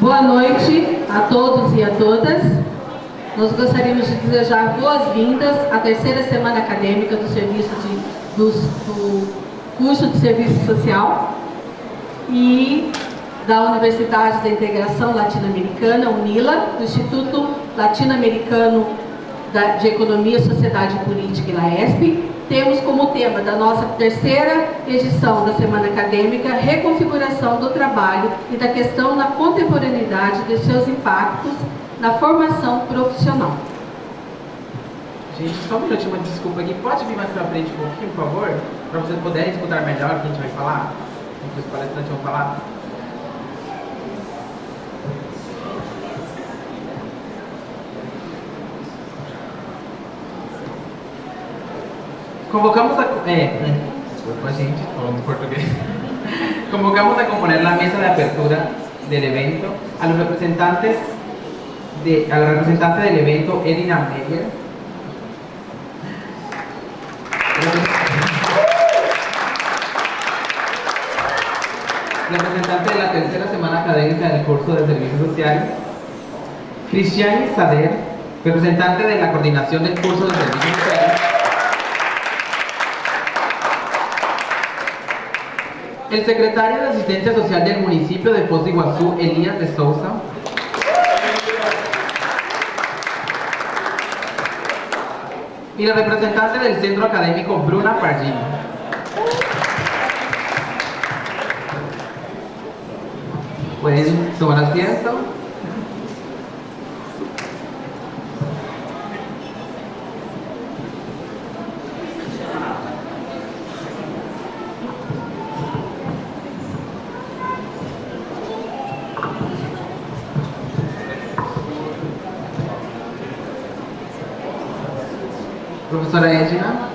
Boa noite a todos e a todas. Nós gostaríamos de desejar boas-vindas à terceira semana acadêmica do do curso de Serviço Social e da Universidade da Integração Latino-Americana, UNILA, do Instituto Latino-Americano de Economia, Sociedade e Política, LAESP. Temos como tema da nossa terceira edição da Semana Acadêmica reconfiguração do trabalho e da questão da contemporaneidade de seus impactos na formação profissional. Gente, só um minutinho, uma desculpa aqui. Pode vir mais pra frente um pouquinho, por favor? Para vocês poderem escutar melhor o que a gente vai falar? O que os palestrantes vão falar? Convocamos desculpa, gente, falando portugués. Convocamos a componer la mesa de apertura del evento a los representantes a la representante del evento, Edina Meyer, representante de la tercera semana académica del curso de Servicios Sociales, Cristiani Sader, representante de la coordinación del curso de Servicios Sociales, el secretario de Asistencia Social del municipio de Foz de Iguazú, Elías de Souza, y la representante del centro académico, Bruna Pargin. Pueden tomar asiento. Professora Edna,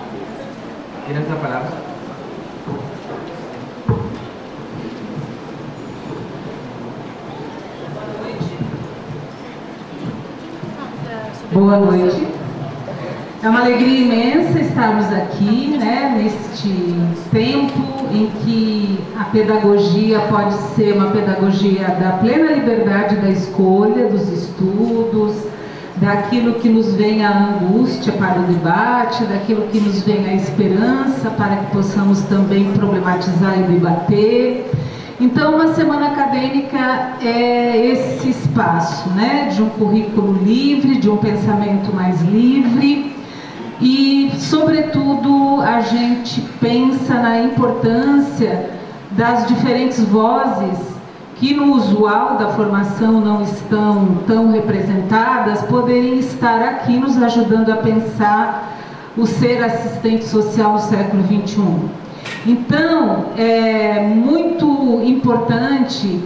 tienes la palabra. Boa noite. É uma alegria imensa estarmos aqui, neste tempo em que a pedagogia pode ser uma pedagogia da plena liberdade da escolha, dos estudos, daquilo que nos vem a angústia para o debate, daquilo que nos vem a esperança para que possamos também problematizar e debater. Então, uma semana acadêmica é esse espaço, de um currículo livre, de um pensamento mais livre e, sobretudo, a gente pensa na importância das diferentes vozes que no usual da formação não estão tão representadas, poderem estar aqui nos ajudando a pensar o ser assistente social no século XXI. Então, é muito importante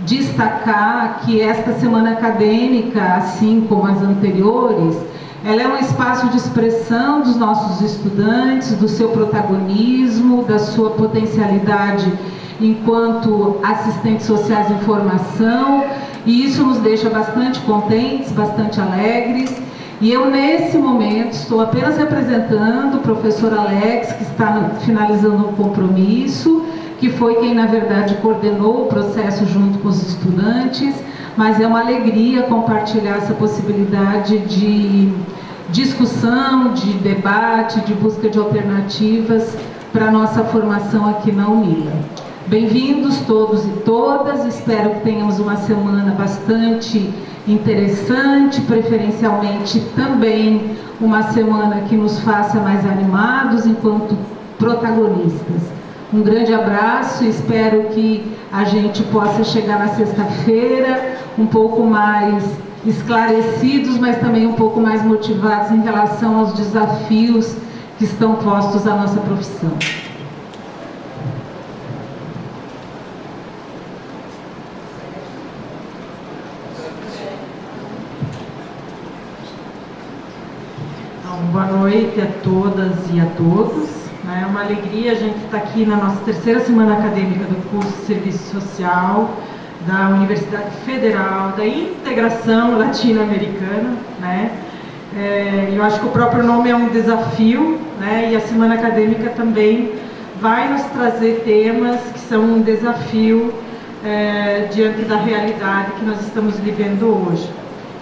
destacar que esta semana acadêmica, assim como as anteriores, ela é um espaço de expressão dos nossos estudantes, do seu protagonismo, da sua potencialidade enquanto assistentes sociais em formação, e isso nos deixa bastante contentes, bastante alegres. E eu, nesse momento, estou apenas representando o professor Alex, que está finalizando um compromisso, que foi quem, na verdade, coordenou o processo junto com os estudantes, mas é uma alegria compartilhar essa possibilidade de discussão, de debate, de busca de alternativas para a nossa formação aqui na UNILA. Bem-vindos todos e todas, espero que tenhamos uma semana bastante interessante, preferencialmente também uma semana que nos faça mais animados enquanto protagonistas. Um grande abraço e espero que a gente possa chegar na sexta-feira um pouco mais esclarecidos, mas também um pouco mais motivados em relação aos desafios que estão postos à nossa profissão. Boa noite a todas e a todos. É uma alegria a gente estar aqui na nossa terceira semana acadêmica do curso de Serviço Social da Universidade Federal da Integração Latino-Americana. Eu acho que o próprio nome é um desafio, e a semana acadêmica também vai nos trazer temas que são um desafio diante da realidade que nós estamos vivendo hoje.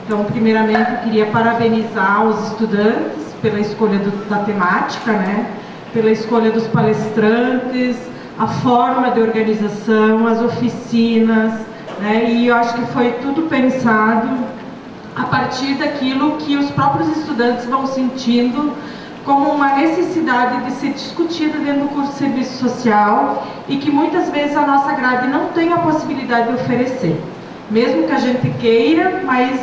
Então, primeiramente, eu queria parabenizar os estudantes pela escolha da temática, né? Pela escolha dos palestrantes, a forma de organização, as oficinas, né? E eu acho que foi tudo pensado a partir daquilo que os próprios estudantes vão sentindo como uma necessidade de ser discutida dentro do curso de serviço social e que muitas vezes a nossa grade não tem a possibilidade de oferecer. Mesmo que a gente queira, mas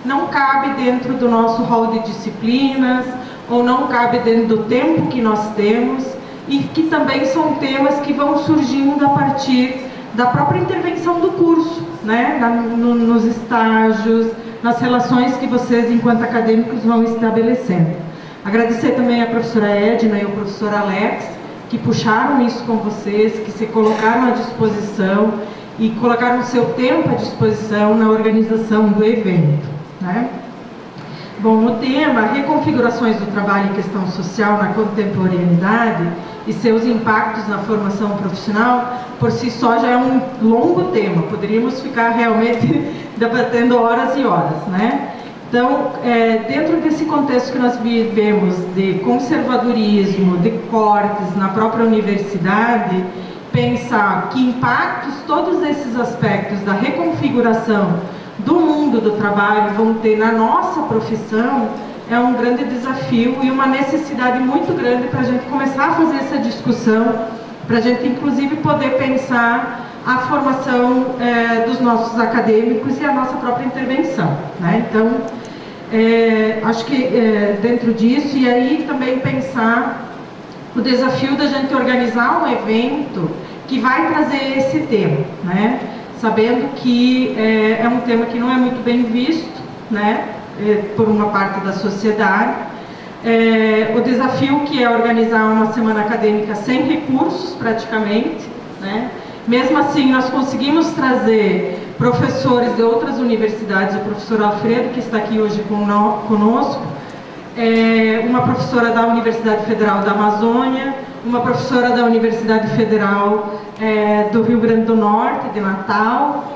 não cabe dentro do nosso rol de disciplinas, ou não cabe dentro do tempo que nós temos, e que também são temas que vão surgindo a partir da própria intervenção do curso, né? Nos estágios, nas relações que vocês, enquanto acadêmicos, vão estabelecendo. Agradecer também a professora Edna e o professor Alex, que puxaram isso com vocês, que se colocaram à disposição e colocaram o seu tempo à disposição na organização do evento, né? Bom, o tema Reconfigurações do Trabalho em Questão Social na Contemporaneidade e seus impactos na formação profissional, por si só já é um longo tema, poderíamos ficar realmente debatendo horas e horas, né? Então, dentro desse contexto que nós vivemos de conservadorismo, de cortes na própria universidade, pensar que impactos todos esses aspectos da reconfiguração do mundo do trabalho vão ter na nossa profissão é um grande desafio e uma necessidade muito grande para a gente começar a fazer essa discussão, para a gente inclusive poder pensar a formação dos nossos acadêmicos e a nossa própria intervenção, né? Então, acho que dentro disso, e aí também pensar o desafio da gente organizar um evento que vai trazer esse tema, né? Sabendo que é um tema que não é muito bem visto, né? Por uma parte da sociedade. O desafio que é organizar uma semana acadêmica sem recursos, praticamente, né? Mesmo assim, nós conseguimos trazer professores de outras universidades, o professor Alfredo, que está aqui hoje conosco, uma professora da Universidade Federal da Amazônia, uma professora da Universidade Federal do Rio Grande do Norte, de Natal,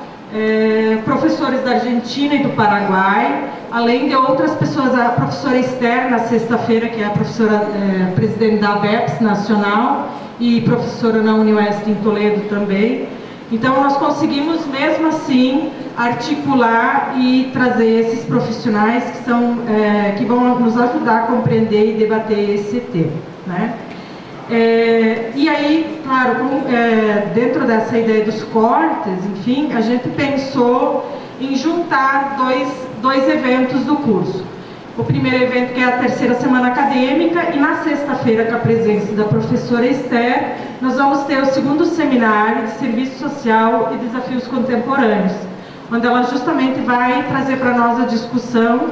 professores da Argentina e do Paraguai, além de outras pessoas, a professora Esther, na sexta-feira, que é a professora presidente da ABEPS Nacional e professora na Unioeste em Toledo também. Então, nós conseguimos, mesmo assim, articular e trazer esses profissionais que vão nos ajudar a compreender e debater esse tema, né? E aí, claro, dentro dessa ideia dos cortes, enfim, a gente pensou em juntar dois eventos do curso. O primeiro evento, que é a terceira semana acadêmica, e na sexta-feira, com a presença da professora Esther, nós vamos ter o segundo seminário de serviço social e desafios contemporâneos, onde ela justamente vai trazer para nós a discussão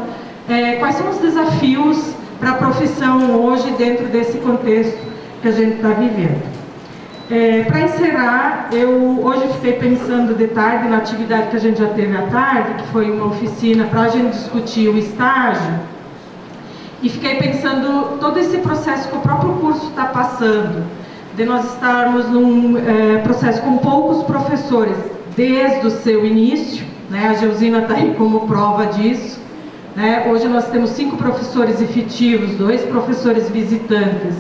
quais são os desafios para a profissão hoje dentro desse contexto que a gente está vivendo. Para encerrar, eu hoje fiquei pensando de tarde na atividade que a gente já teve à tarde, que foi uma oficina para a gente discutir o estágio, e fiquei pensando todo esse processo que o próprio curso está passando, de nós estarmos num processo com poucos professores desde o seu início, né? A Geusina está aí como prova disso, né? Hoje nós temos 5 professores efetivos, 2 professores visitantes,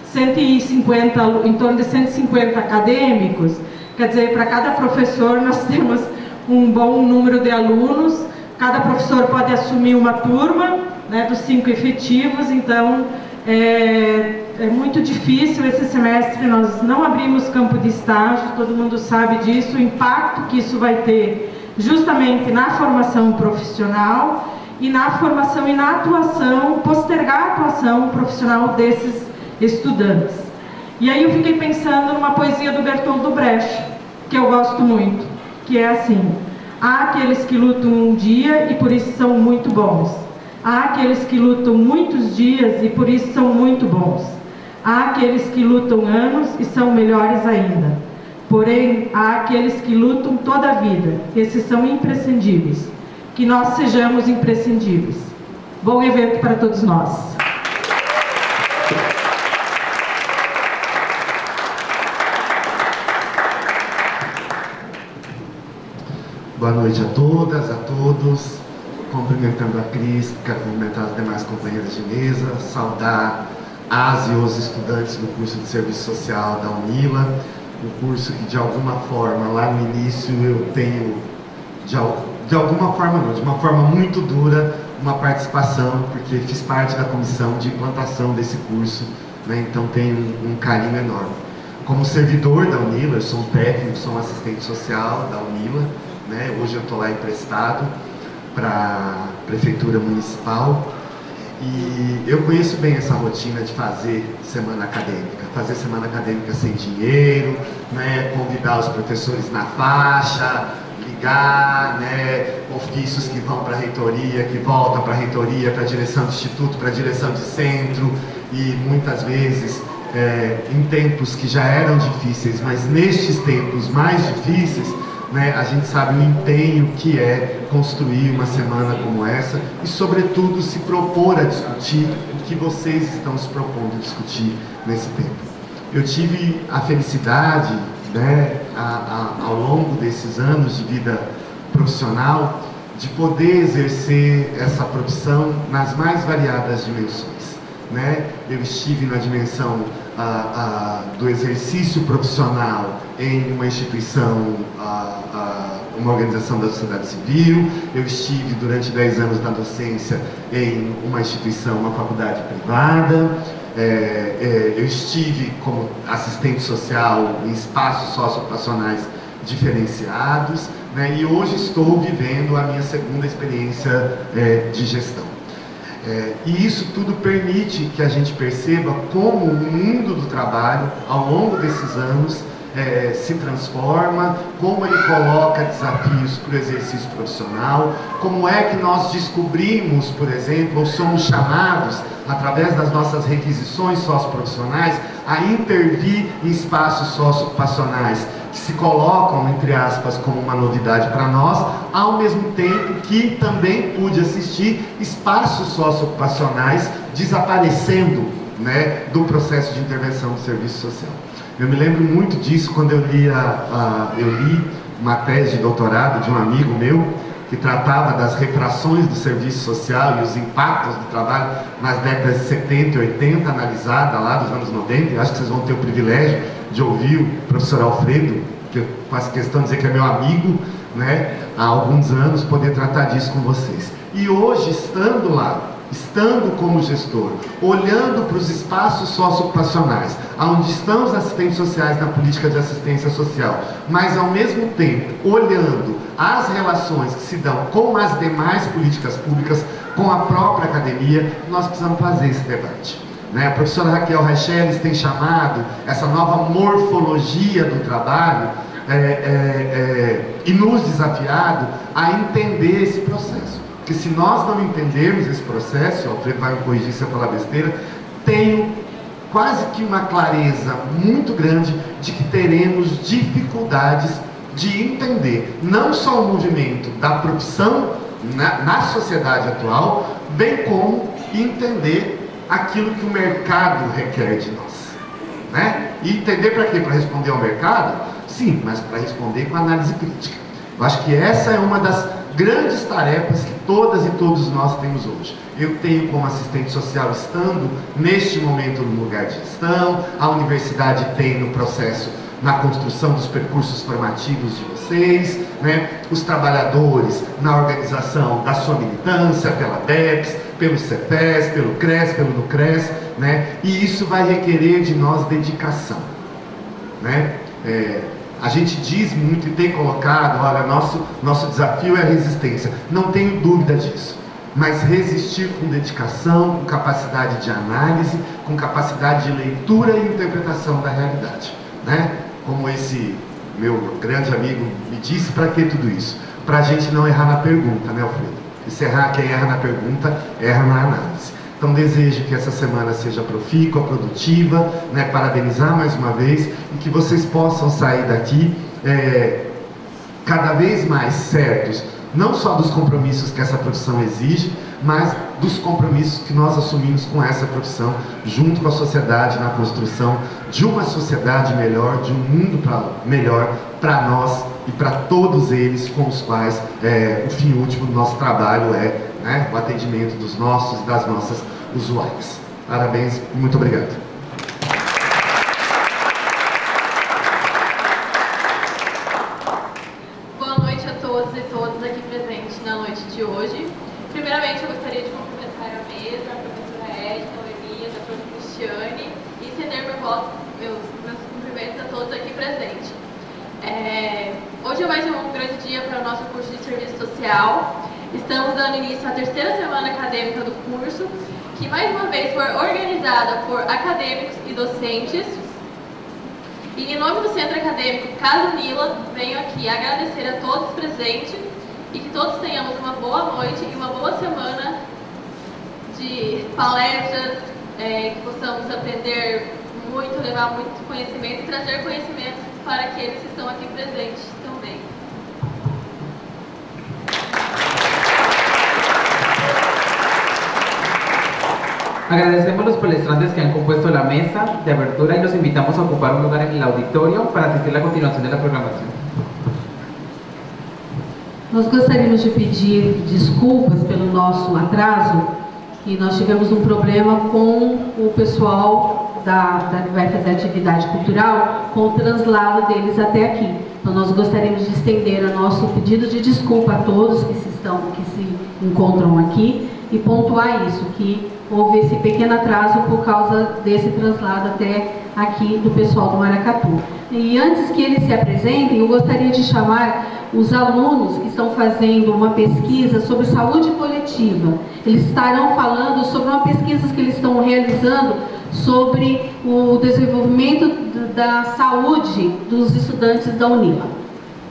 150, em torno de 150 acadêmicos. Quer dizer, para cada professor nós temos um bom número de alunos, cada professor pode assumir uma turma, né, dos 5 efetivos. Então é muito difícil esse semestre, nós não abrimos campo de estágio, todo mundo sabe disso, o impacto que isso vai ter justamente na formação profissional e na formação e na atuação, postergar a atuação profissional desses estudantes. E aí eu fiquei pensando numa poesia do Bertolt Brecht, que eu gosto muito, que é assim: há aqueles que lutam um dia e por isso são muito bons. Há aqueles que lutam muitos dias e por isso são muito bons. Há aqueles que lutam anos e são melhores ainda. Porém, há aqueles que lutam toda a vida. Esses são imprescindíveis. Que nós sejamos imprescindíveis. Bom evento para todos nós. Boa noite a todas, a todos. Cumprimentando a Cris, cumprimentar as demais companheiras de mesa, saudar as e os estudantes do curso de Serviço Social da UNILA, um curso que de alguma forma, lá no início, eu tenho, de alguma forma não, de uma forma muito dura, uma participação, porque fiz parte da comissão de implantação desse curso, né? Então tenho um carinho enorme. Como servidor da UNILA, eu sou um técnico, sou um assistente social da UNILA, né? Hoje eu estou lá emprestado para a Prefeitura Municipal, e eu conheço bem essa rotina de fazer semana acadêmica sem dinheiro, né? Convidar os professores na faixa, ligar, né? Ofícios que vão para a reitoria, que voltam para a reitoria, para a direção do instituto, para a direção de centro, e muitas vezes em tempos que já eram difíceis, mas nestes tempos mais difíceis, né, a gente sabe o empenho que é construir uma semana como essa e, sobretudo, se propor a discutir o que vocês estão se propondo a discutir nesse tempo. Eu tive a felicidade, né, ao longo desses anos de vida profissional, de poder exercer essa profissão nas mais variadas dimensões, né? Eu estive na dimensão do exercício profissional em uma instituição, uma organização da sociedade civil. Eu estive durante 10 anos na docência em uma instituição, uma faculdade privada. Eu estive como assistente social em espaços socioocupacionais diferenciados, né? E hoje estou vivendo a minha segunda experiência de gestão. E isso tudo permite que a gente perceba como o mundo do trabalho, ao longo desses anos, se transforma, como ele coloca desafios para o exercício profissional, como é que nós descobrimos, por exemplo, ou somos chamados, através das nossas requisições socioprofissionais, a intervir em espaços socioocupacionais que se colocam, entre aspas, como uma novidade para nós, ao mesmo tempo que também pude assistir espaços socioocupacionais desaparecendo, né, do processo de intervenção do serviço social. Eu me lembro muito disso quando eu li uma tese de doutorado de um amigo meu, que tratava das refrações do serviço social e os impactos do trabalho nas décadas de 70 e 80, analisada lá dos anos 90. Eu acho que vocês vão ter o privilégio de ouvir o professor Alfredo, que eu faço questão de dizer que é meu amigo, né, há alguns anos, poder tratar disso com vocês. E hoje, estando lá, estando como gestor, olhando para os espaços socioocupacionais, onde estão os assistentes sociais na política de assistência social, mas ao mesmo tempo olhando as relações que se dão com as demais políticas públicas, com a própria academia, nós precisamos fazer esse debate, né? A professora Raquel Recheles tem chamado essa nova morfologia do trabalho e nos desafiado a entender esse processo. Porque se nós não entendermos esse processo, o Alfredo vai me corrigir se eu falar besteira, tenho quase que uma clareza muito grande de que teremos dificuldades de entender não só o movimento da profissão na sociedade atual, bem como entender aquilo que o mercado requer de nós, né? E entender para quê? Para responder ao mercado? Sim, mas para responder com análise crítica. Eu acho que essa é uma das grandes tarefas que todas e todos nós temos hoje. Eu tenho como assistente social estando neste momento no lugar de gestão, a universidade tem no processo, na construção dos percursos formativos de vocês, né? Os trabalhadores na organização da sua militância, pela DEPS, pelo CEPES, pelo CRES, pelo NUCRES, né? E isso vai requerer de nós dedicação, né? A gente diz muito e tem colocado, olha, nosso desafio é a resistência. Não tenho dúvida disso. Mas resistir com dedicação, com capacidade de análise, com capacidade de leitura e interpretação da realidade, né? Como esse meu grande amigo me disse, para que tudo isso? Para a gente não errar na pergunta, né, Alfredo? Quem erra na pergunta, erra na análise. Então desejo que essa semana seja profícua, produtiva, né? Parabenizar mais uma vez e que vocês possam sair daqui cada vez mais certos, não só dos compromissos que essa profissão exige, mas dos compromissos que nós assumimos com essa profissão, junto com a sociedade, na construção de uma sociedade melhor, de um mundo melhor para nós e para todos eles com os quais o fim último do nosso trabalho é, né, o atendimento dos nossos e das nossas usuários. Parabéns e muito obrigado. Boa noite a todos e todas aqui presentes na noite de hoje. Primeiramente, eu gostaria de cumprimentar a mesa, a professora Edna, a Elias, a professora Cristiane e estender meus cumprimentos a todos aqui presentes. Hoje é mais um grande dia para o nosso curso de Serviço Social. Estamos dando início à terceira semana acadêmica do curso, que mais uma vez foi organizada por acadêmicos e docentes. E em nome do Centro Acadêmico Casa Unila, venho aqui agradecer a todos presentes e que todos tenhamos uma boa noite e uma boa semana de palestras, que possamos aprender muito, levar muito conhecimento e trazer conhecimento para aqueles que estão aqui presentes também. Agradecemos a los palestrantes que han compuesto la mesa de apertura y los invitamos a ocupar un lugar en el auditorio para asistir a la continuación de la programación. Nós gostaríamos de pedir desculpas pelo nosso atraso, e nós tivemos um problema com o pessoal que vai fazer atividade cultural, com o translado deles até aqui. Então nós gostaríamos de estender o nosso pedido de desculpa a todos que se encontram aqui e pontuar isso, que houve esse pequeno atraso por causa desse translado até aqui do pessoal do Maracatu. E antes que eles se apresentem, eu gostaria de chamar os alunos que estão fazendo uma pesquisa sobre saúde coletiva. Eles estarão falando sobre uma pesquisa que eles estão realizando sobre o desenvolvimento da saúde dos estudantes da Unila.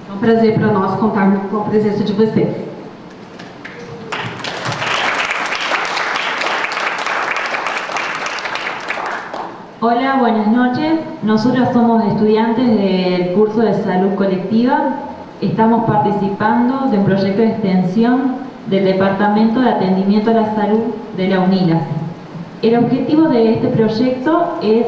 É um prazer para nós contar com a presença de vocês. Hola, buenas noches. Nosotros somos estudiantes del curso de salud colectiva. Estamos participando de un proyecto de extensión del Departamento de Atendimiento a la Salud de la UNILA. El objetivo de este proyecto es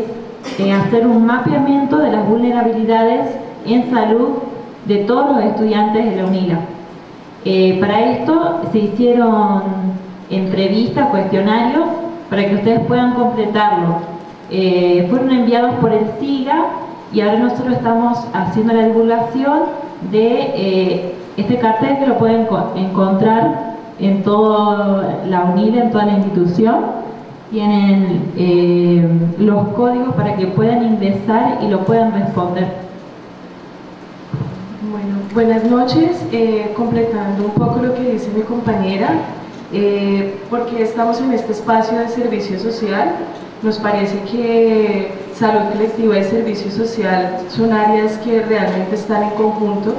hacer un mapeamiento de las vulnerabilidades en salud de todos los estudiantes de la UNILA. Para esto se hicieron entrevistas, cuestionarios, para que ustedes puedan completarlo. Fueron enviados por el SIGA y ahora nosotros estamos haciendo la divulgación de este cartel, que lo pueden encontrar en toda la UNILA, en toda la institución. Tienen los códigos para que puedan ingresar y lo puedan responder. Bueno, buenas noches. Completando un poco lo que dice mi compañera, porque estamos en este espacio de servicio social. Nos parece que salud colectiva y servicio social son áreas que realmente están en conjunto.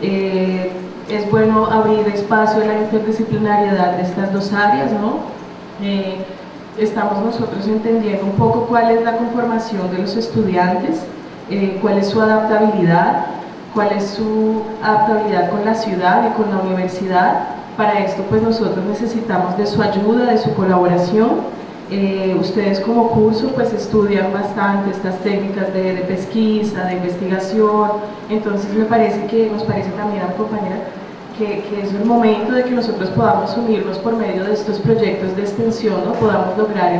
Es bueno abrir espacio a la interdisciplinariedad de estas dos áreas, ¿no? Estamos nosotros entendiendo un poco cuál es la conformación de los estudiantes, cuál es su adaptabilidad con la ciudad y con la universidad. Para esto pues nosotros necesitamos de su ayuda, de su colaboración. Ustedes como curso pues estudian bastante estas técnicas de pesquisa, de investigación, entonces nos parece también a mi compañera que es el momento de que nosotros podamos unirnos por medio de estos proyectos de extensión, ¿no? Podamos lograr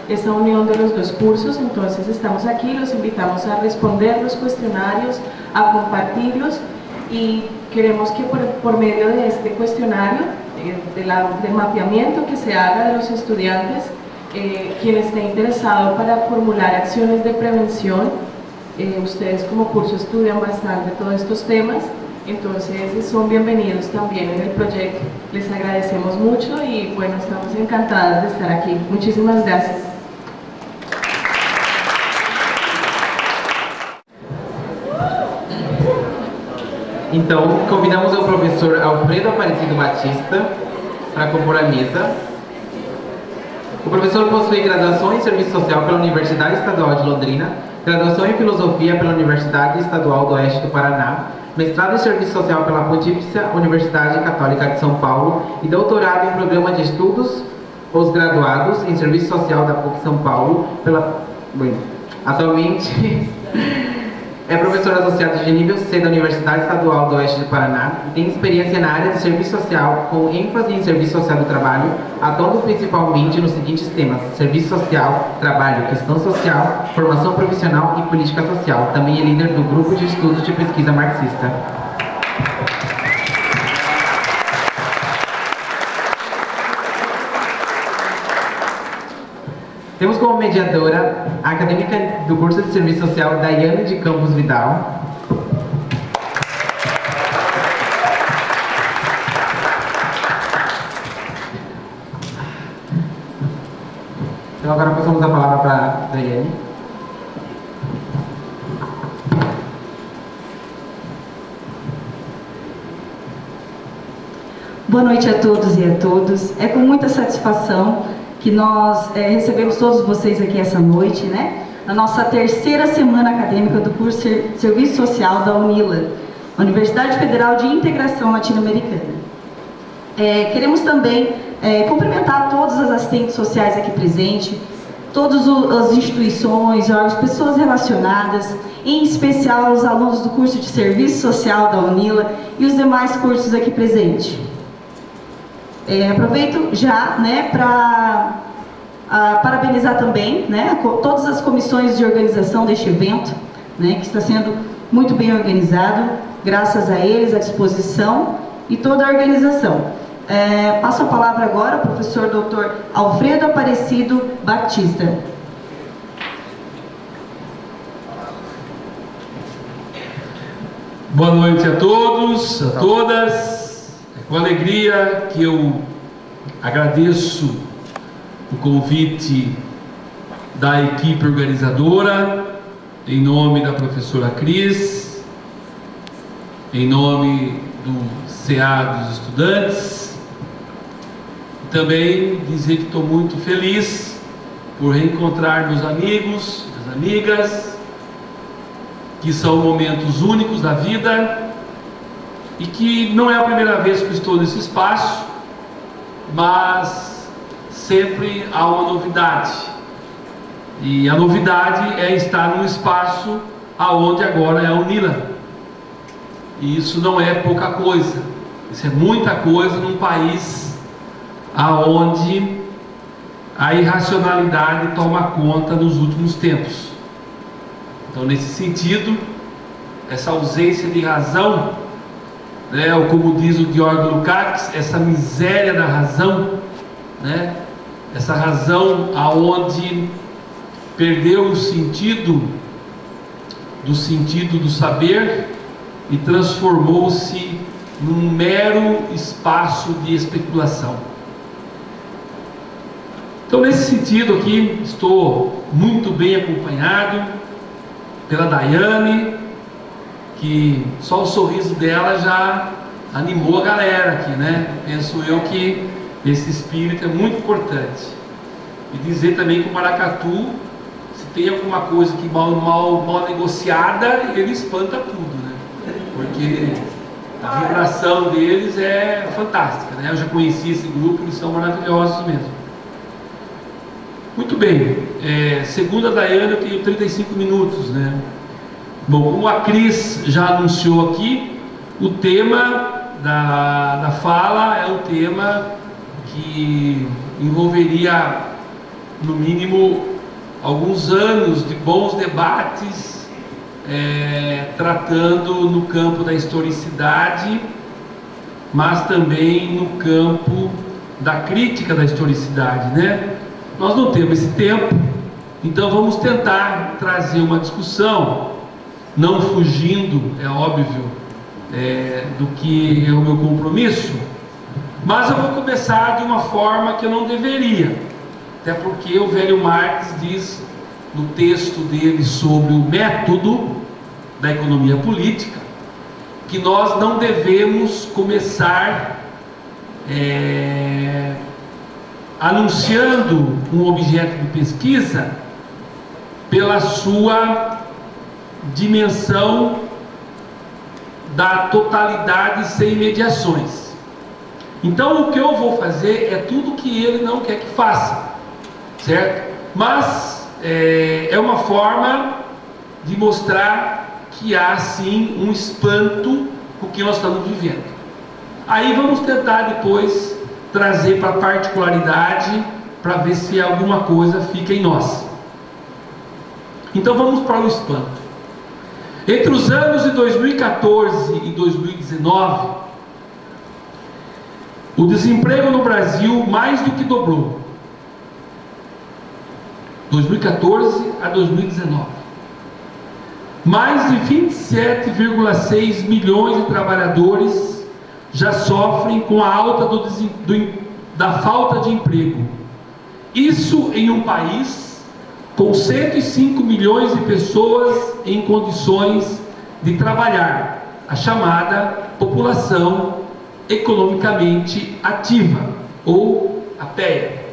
esa unión de los dos cursos. Entonces estamos aquí, los invitamos a responder los cuestionarios, a compartirlos, y queremos que por medio de este cuestionario, del mapeamiento que se haga de los estudiantes, quien esté interesado para formular acciones de prevención, ustedes como curso estudian bastante todos estos temas, entonces son bienvenidos también en el proyecto. Les agradecemos mucho y bueno, estamos encantadas de estar aquí. Muchísimas gracias. Então, convidamos o professor Alfredo Aparecido Batista para compor a mesa. O professor possui graduação em Serviço Social pela Universidade Estadual de Londrina, graduação em Filosofia pela Universidade Estadual do Oeste do Paraná, mestrado em Serviço Social pela Pontifícia Universidade Católica de São Paulo e doutorado em Programa de Estudos Pós-Graduados em Serviço Social da PUC São Paulo. Atualmente É professor associado de nível C da Universidade Estadual do Oeste do Paraná e tem experiência na área de serviço social, com ênfase em serviço social do trabalho, atuando principalmente nos seguintes temas: serviço social, trabalho, questão social, formação profissional e política social. Também é líder do grupo de estudos de pesquisa marxista. Temos como mediadora a acadêmica do curso de Serviço Social, Daiane de Campos Vidal. Então agora passamos a palavra para a Daiane. Boa noite a todos e a todas. É com muita satisfação que nós recebemos todos vocês aqui essa noite, né? Na nossa terceira semana acadêmica do curso de Serviço Social da UNILA, Universidade Federal de Integração Latino-Americana. Queremos também cumprimentar todas as assistentes sociais aqui presentes, todas as instituições, as pessoas relacionadas, em especial os alunos do curso de Serviço Social da UNILA e os demais cursos aqui presentes. Aproveito já, né, para parabenizar também, né, todas as comissões de organização deste evento, né, que está sendo muito bem organizado, graças a eles, à disposição e toda a organização. Passo a palavra agora ao professor Dr. Alfredo Aparecido Batista. Boa noite a todos, a todas. É com alegria que eu agradeço o convite da equipe organizadora, em nome da professora Cris, em nome do CA dos estudantes. Também dizer que estou muito feliz por reencontrar meus amigos, minhas amigas, que são momentos únicos da vida e que não é a primeira vez que estou nesse espaço, mas sempre há uma novidade. E a novidade é estar num espaço aonde agora é a UNILA. E isso não é pouca coisa, isso é muita coisa num país aonde a irracionalidade toma conta nos últimos tempos. Então, nesse sentido, essa ausência de razão, né, ou como diz o Georg Lukács, essa miséria da razão, né, essa razão aonde perdeu o sentido do saber e transformou-se num mero espaço de especulação. Então, nesse sentido aqui, estou muito bem acompanhado pela Daiane, que só o sorriso dela já animou a galera aqui, né? Penso eu que esse espírito é muito importante. E dizer também que o maracatu, se tem alguma coisa que mal negociada, ele espanta tudo, né? Porque a vibração deles é fantástica, né? Eu já conheci esse grupo, eles são maravilhosos mesmo. Muito bem, segundo a Daiane, eu tenho 35 minutos, né? Bom, como a Cris já anunciou aqui, o tema da fala é um tema que envolveria, no mínimo, alguns anos de bons debates, tratando no campo da historicidade, mas também no campo da crítica da historicidade, né? Nós não temos esse tempo, então vamos tentar trazer uma discussão, não fugindo, é óbvio, do que é o meu compromisso, mas eu vou começar de uma forma que eu não deveria, até porque o velho Marx diz no texto dele sobre o método da economia política, que nós não devemos começar anunciando um objeto de pesquisa pela sua dimensão da totalidade sem mediações. Então o que eu vou fazer é tudo que ele não quer que faça, certo? Mas é uma forma de mostrar que há sim um espanto com o que nós estamos vivendo. Aí vamos tentar depois trazer para a particularidade, para ver se alguma coisa fica em nós. Então vamos para o espanto. Entre os anos de 2014 e 2019, o desemprego no Brasil mais do que dobrou. 2014 a 2019. Mais de 27,6 milhões de trabalhadores já sofrem com a alta da falta de emprego. Isso em um país com 105 milhões de pessoas em condições de trabalhar, a chamada população economicamente ativa, ou a PEA.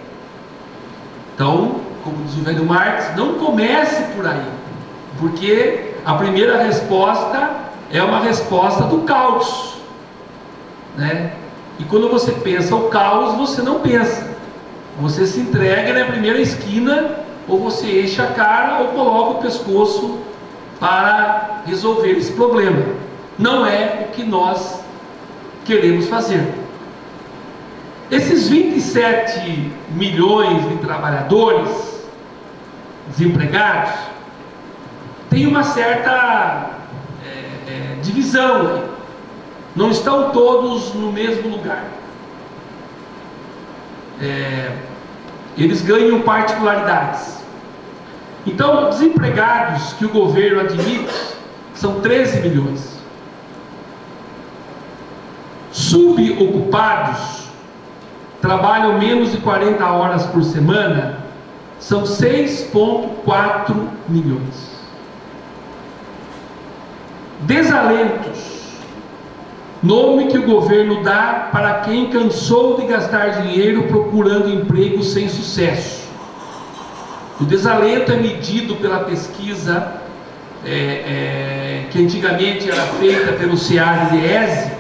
Então, como diz o velho Marx, não comece por aí, porque a primeira resposta é uma resposta do caos, né? E quando você pensa o caos, você não pensa, você se entrega na primeira esquina, ou você enche a cara ou coloca o pescoço para resolver esse problema. Não é o que nós queremos fazer. Esses 27 milhões de trabalhadores desempregados têm uma certa divisão aí. Não estão todos no mesmo lugar. Eles ganham particularidades. Então, desempregados que o governo admite são 13 milhões. Subocupados, trabalham menos de 40 horas por semana, são 6,4 milhões. Desalentos, nome que o governo dá para quem cansou de gastar dinheiro procurando emprego sem sucesso. O desalento é medido pela pesquisa que antigamente era feita pelo CEAR-DIESE.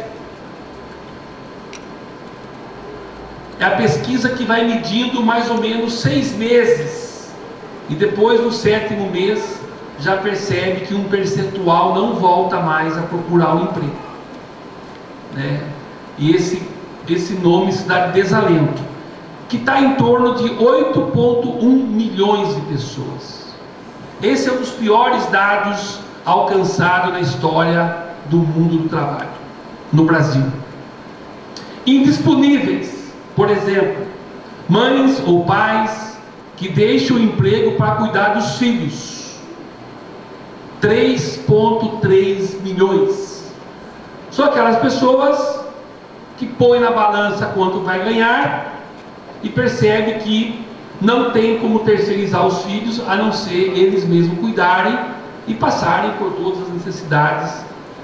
É a pesquisa que vai medindo mais ou menos 6 meses, e depois no 7º mês já percebe que um percentual não volta mais a procurar um emprego, né? E esse nome se dá de desalento, que está em torno de 8,1 milhões de pessoas. Esse é um dos piores dados alcançados na história do mundo do trabalho no Brasil. Indisponíveis, por exemplo, mães ou pais que deixam o emprego para cuidar dos filhos, 3,3 milhões. São aquelas pessoas que põem na balança quanto vai ganhar e percebe que não tem como terceirizar os filhos, a não ser eles mesmos cuidarem e passarem por todas as necessidades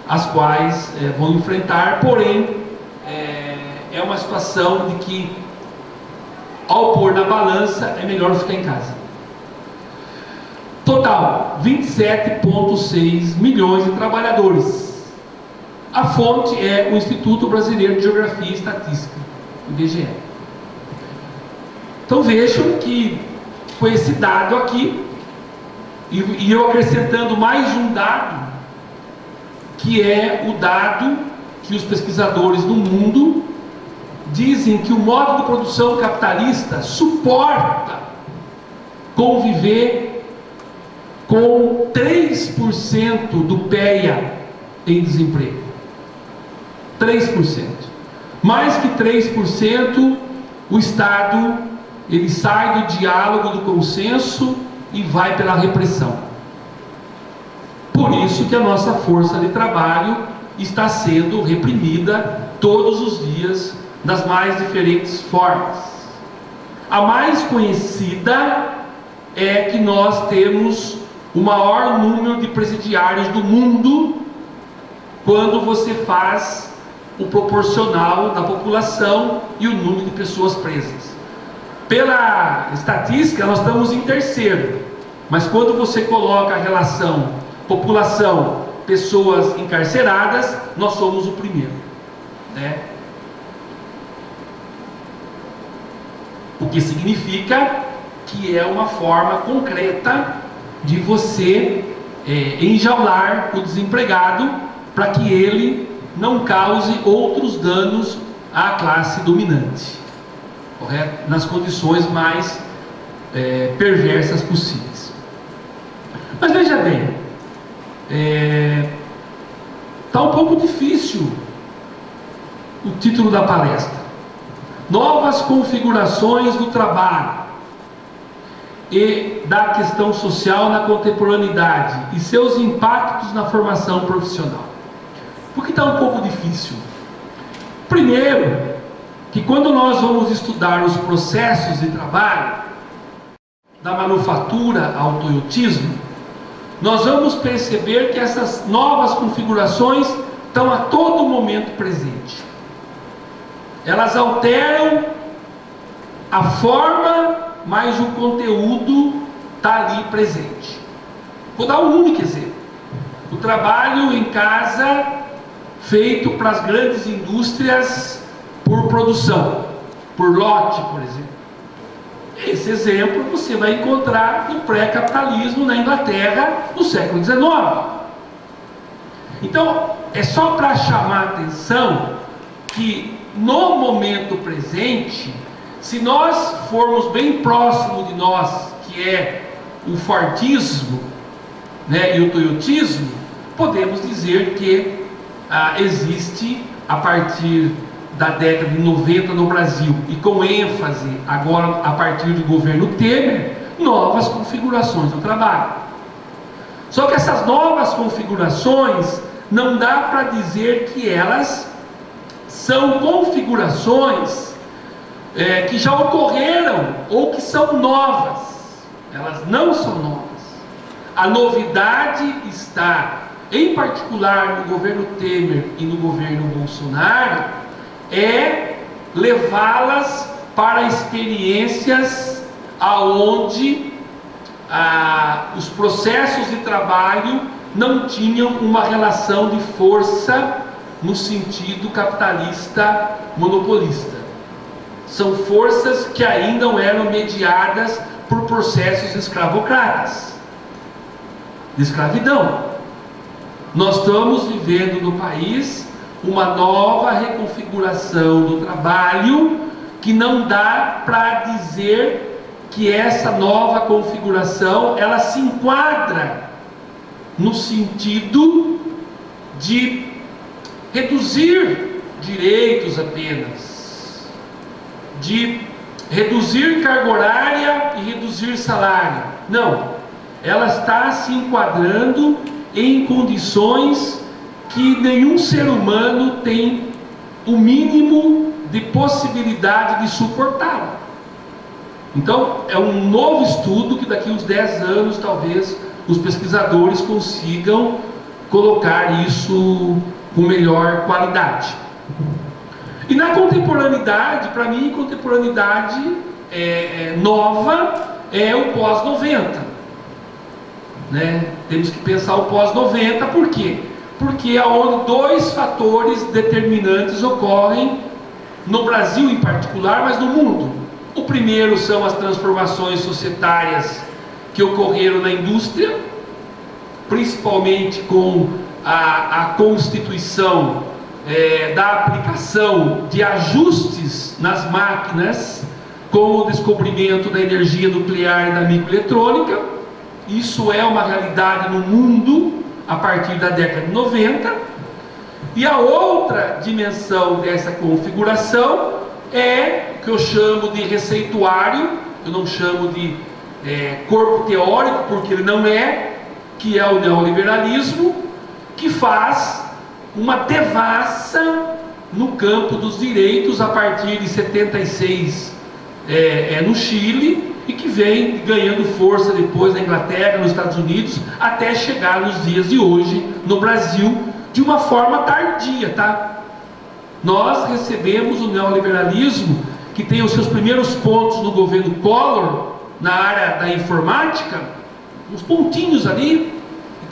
as quais vão enfrentar. Porém, é uma situação de que, ao pôr na balança, é melhor ficar em casa. Total, 27,6 milhões de trabalhadores. A fonte é o Instituto Brasileiro de Geografia e Estatística, IBGE. Então vejam que, com esse dado aqui, e eu acrescentando mais um dado, que é o dado que os pesquisadores do mundo dizem que o modo de produção capitalista suporta conviver com 3% do PEA em desemprego. 3%. Mais que 3%, o Estado ele sai do diálogo, do consenso e vai pela repressão. Por isso que a nossa força de trabalho está sendo reprimida todos os dias, das mais diferentes formas. A mais conhecida é que nós temos o maior número de presidiários do mundo quando você faz o proporcional da população e o número de pessoas presas. Pela estatística, nós estamos em terceiro, mas quando você coloca a relação população, pessoas encarceradas, nós somos o primeiro, né? O que significa que é uma forma concreta de você enjaular o desempregado para que ele não cause outros danos à classe dominante, correto? Nas condições mais perversas possíveis. Mas veja bem, está um pouco difícil o título da palestra: Novas configurações do trabalho e da questão social na contemporaneidade e seus impactos na formação profissional. Por que está um pouco difícil? Primeiro, que quando nós vamos estudar os processos de trabalho, da manufatura ao toyotismo, nós vamos perceber que essas novas configurações estão a todo momento presentes. Elas alteram a forma, mas o conteúdo está ali presente. Vou dar um único exemplo: o trabalho em casa feito para as grandes indústrias por produção, por lote, por exemplo. Esse exemplo você vai encontrar no pré-capitalismo na Inglaterra no século XIX. Então, é só para chamar a atenção que no momento presente, se nós formos bem próximo de nós, que é o Fordismo, né, e o Toyotismo, podemos dizer que existe, a partir da década de 90 no Brasil, e com ênfase agora a partir do governo Temer, novas configurações do trabalho. Só que essas novas configurações, não dá para dizer que elas são configurações que já ocorreram ou que são novas. Elas não são novas. A novidade está, em particular, no governo Temer e no governo Bolsonaro, é levá-las para experiências aonde os processos de trabalho não tinham uma relação de força no sentido capitalista monopolista. São forças que ainda não eram mediadas por processos escravocratas, de escravidão. Nós estamos vivendo no país uma nova reconfiguração do trabalho, que não dá para dizer que essa nova configuração ela se enquadra no sentido de reduzir direitos apenas, de reduzir carga horária e reduzir salário. Não, ela está se enquadrando em condições que nenhum ser humano tem o mínimo de possibilidade de suportar. Então, é um novo estudo que daqui a uns 10 anos, talvez, os pesquisadores consigam colocar isso com melhor qualidade. E na contemporaneidade, para mim, contemporaneidade nova é o pós-90. Né? Temos que pensar o pós-90, por quê? Porque é onde dois fatores determinantes ocorrem, no Brasil em particular, mas no mundo. O primeiro são as transformações societárias que ocorreram na indústria, principalmente com a constituição da aplicação de ajustes nas máquinas, com o descobrimento da energia nuclear e da microeletrônica. Isso é uma realidade no mundo a partir da década de 90. E a outra dimensão dessa configuração é o que eu chamo de receituário, eu não chamo de corpo teórico, porque ele não é, que é o neoliberalismo, que faz uma devassa no campo dos direitos a partir de 76 no Chile, e que vem ganhando força depois na Inglaterra, nos Estados Unidos, até chegar nos dias de hoje no Brasil, de uma forma tardia, tá? Nós recebemos o neoliberalismo, que tem os seus primeiros pontos no governo Collor, na área da informática, uns pontinhos ali,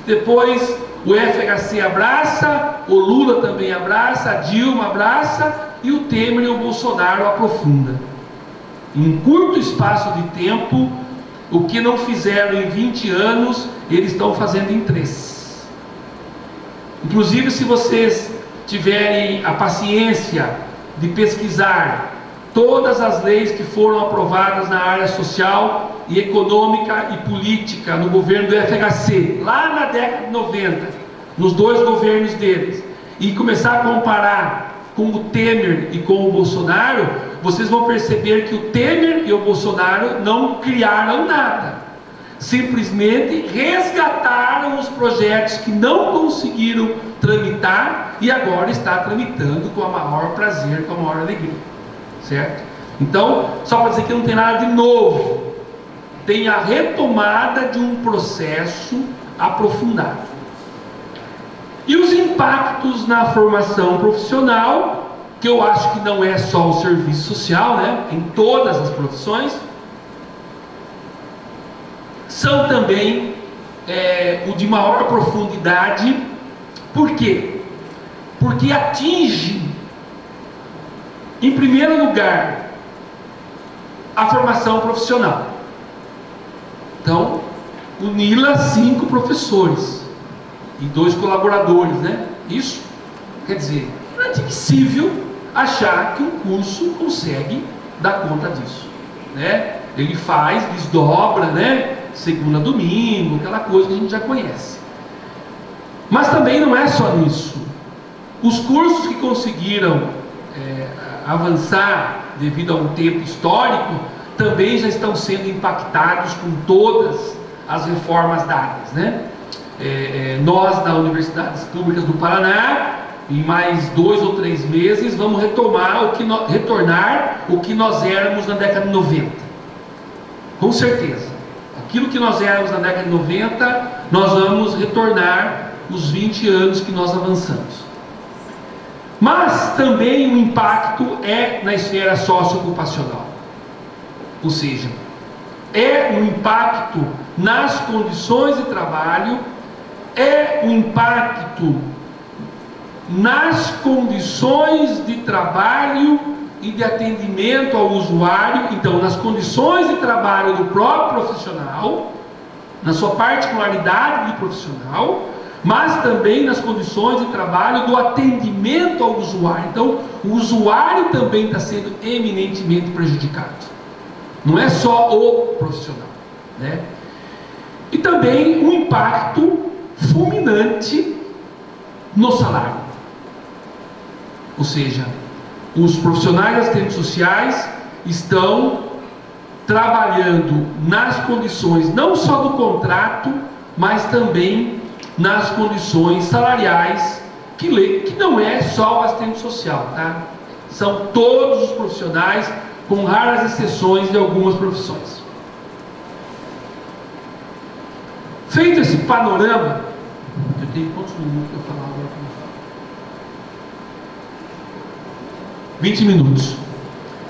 depois o FHC abraça, o Lula também abraça, a Dilma abraça, e o Temer e o Bolsonaro aprofunda. Em curto espaço de tempo, O que não fizeram em 20 anos, eles estão fazendo em 3. Inclusive, se vocês tiverem a paciência de pesquisar todas as leis que foram aprovadas na área social e econômica e política no governo do FHC, lá na década de 90, nos 2 governos deles, e começar a comparar com o Temer e com o Bolsonaro, vocês vão perceber que o Temer e o Bolsonaro não criaram nada. Simplesmente resgataram os projetos que não conseguiram tramitar e agora está tramitando com o maior prazer, com a maior alegria. Certo? Então, só para dizer que não tem nada de novo. Tem a retomada de um processo aprofundado. E os impactos na formação profissional, que eu acho que não é só o serviço social, né? Em todas as profissões, são também o de maior profundidade. Por quê? Porque atinge, em primeiro lugar, a formação profissional. Então, o NILA, 5 professores e 2 colaboradores, né? Isso quer dizer, é inadmissível achar que um curso consegue dar conta disso, né? Ele faz, desdobra, né? Segunda a domingo, aquela coisa que a gente já conhece. Mas também não é só nisso. Os cursos que conseguiram avançar devido a um tempo histórico também já estão sendo impactados com todas as reformas dadas, né? Nós da Universidades Públicas do Paraná, em mais 2 ou 3 meses, vamos retornar o que nós éramos na década de 90, com certeza. Aquilo que nós éramos na década de 90, nós vamos retornar os 20 anos que nós avançamos. Mas também o impacto é na esfera socioocupacional, ou seja, é um impacto nas condições de trabalho, é um impacto nas condições de trabalho e de atendimento ao usuário. Então, nas condições de trabalho do próprio profissional, na sua particularidade de profissional, mas também nas condições de trabalho do atendimento ao usuário. Então, o usuário também está sendo eminentemente prejudicado. Não é só o profissional, né? E também um impacto fulminante no salário. Ou seja, os profissionais das assistentes sociais estão trabalhando nas condições não só do contrato, mas também nas condições salariais, que não é só o assistente social, tá? São todos os profissionais, com raras exceções de algumas profissões. Feito esse panorama, eu tenho quantos minutos que eu falar agora? 20 minutos.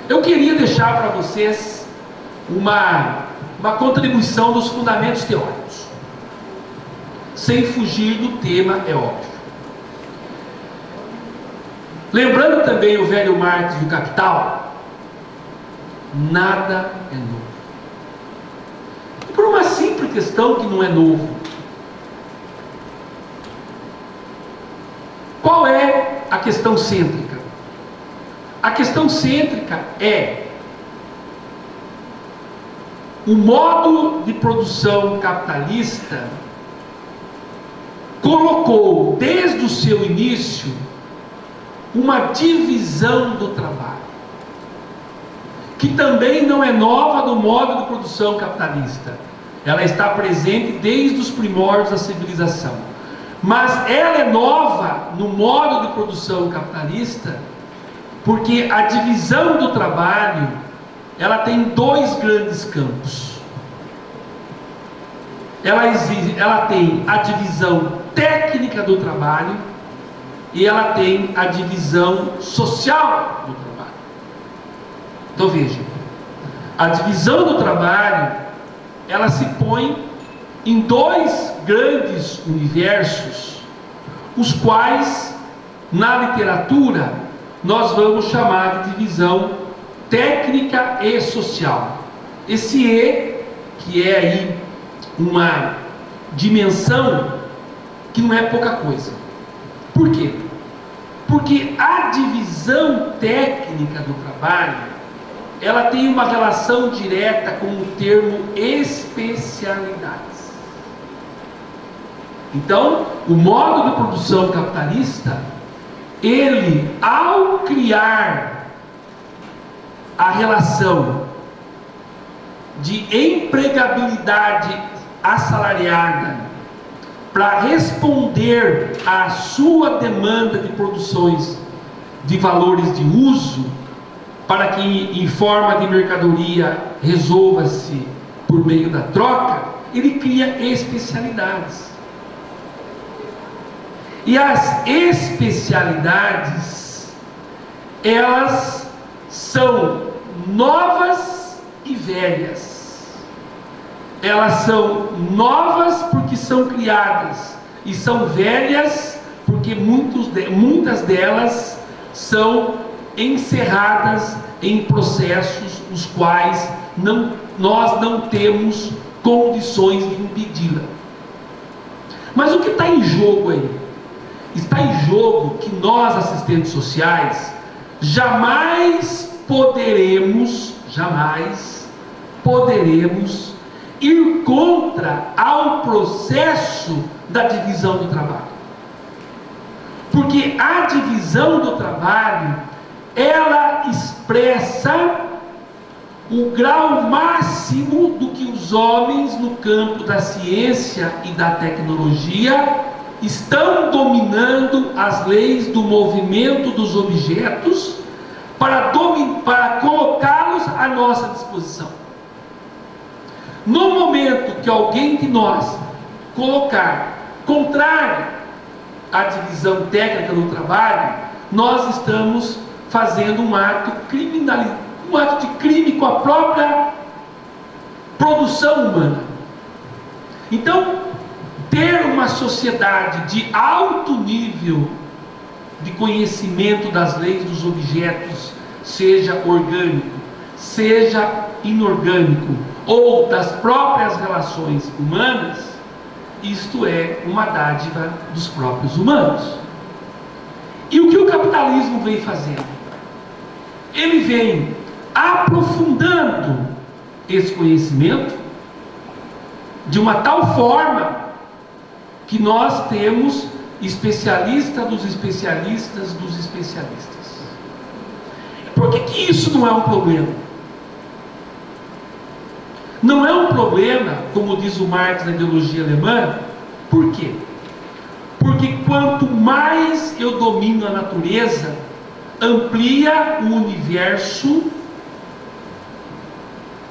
Eu queria deixar para vocês uma contribuição dos fundamentos teóricos, sem fugir do tema, é óbvio. Lembrando também o velho Marx do Capital, nada é novo. E por uma simples questão que não é novo. Qual é a questão cêntrica? A questão cêntrica é o modo de produção capitalista colocou desde o seu início uma divisão do trabalho, que também não é nova no modo de produção capitalista. Ela está presente desde os primórdios da civilização, mas ela é nova no modo de produção capitalista porque a divisão do trabalho, ela tem 2 grandes campos. Ela tem a divisão técnica do trabalho e ela tem a divisão social do trabalho. Então veja, a divisão do trabalho, ela se põe em 2 grandes universos, os quais na literatura nós vamos chamar de divisão técnica e social. Esse E que é aí uma dimensão que não é pouca coisa. Por quê? Porque a divisão técnica do trabalho, ela tem uma relação direta com o termo especialidades. Então, o modo de produção capitalista, ele, ao criar a relação de empregabilidade assalariada para responder à sua demanda de produções de valores de uso, para que em forma de mercadoria resolva-se por meio da troca, ele cria especialidades. E as especialidades, elas são novas e velhas. Elas são novas porque são criadas, e são velhas porque muitas delas são encerradas em processos os quais nós não temos condições de impedi-la. Mas o que está em jogo aí? Está em jogo que nós, assistentes sociais, jamais poderemos ir contra ao processo da divisão do trabalho. Porque a divisão do trabalho, ela expressa o grau máximo do que os homens no campo da ciência e da tecnologia estão dominando as leis do movimento dos objetos para colocá-los à nossa disposição. No momento que alguém de nós colocar contrário à divisão técnica do trabalho, nós estamos fazendo um ato de crime com a própria produção humana. Então, ter uma sociedade de alto nível de conhecimento das leis dos objetos, seja orgânico, seja inorgânico, ou das próprias relações humanas, isto é uma dádiva dos próprios humanos. E o que o capitalismo vem fazendo? Ele vem aprofundando esse conhecimento de uma tal forma que nós temos especialista dos especialistas dos especialistas. Por que isso não é um problema? Não é um problema, como diz o Marx na ideologia alemã. Por quê? Porque quanto mais eu domino a natureza, amplia o universo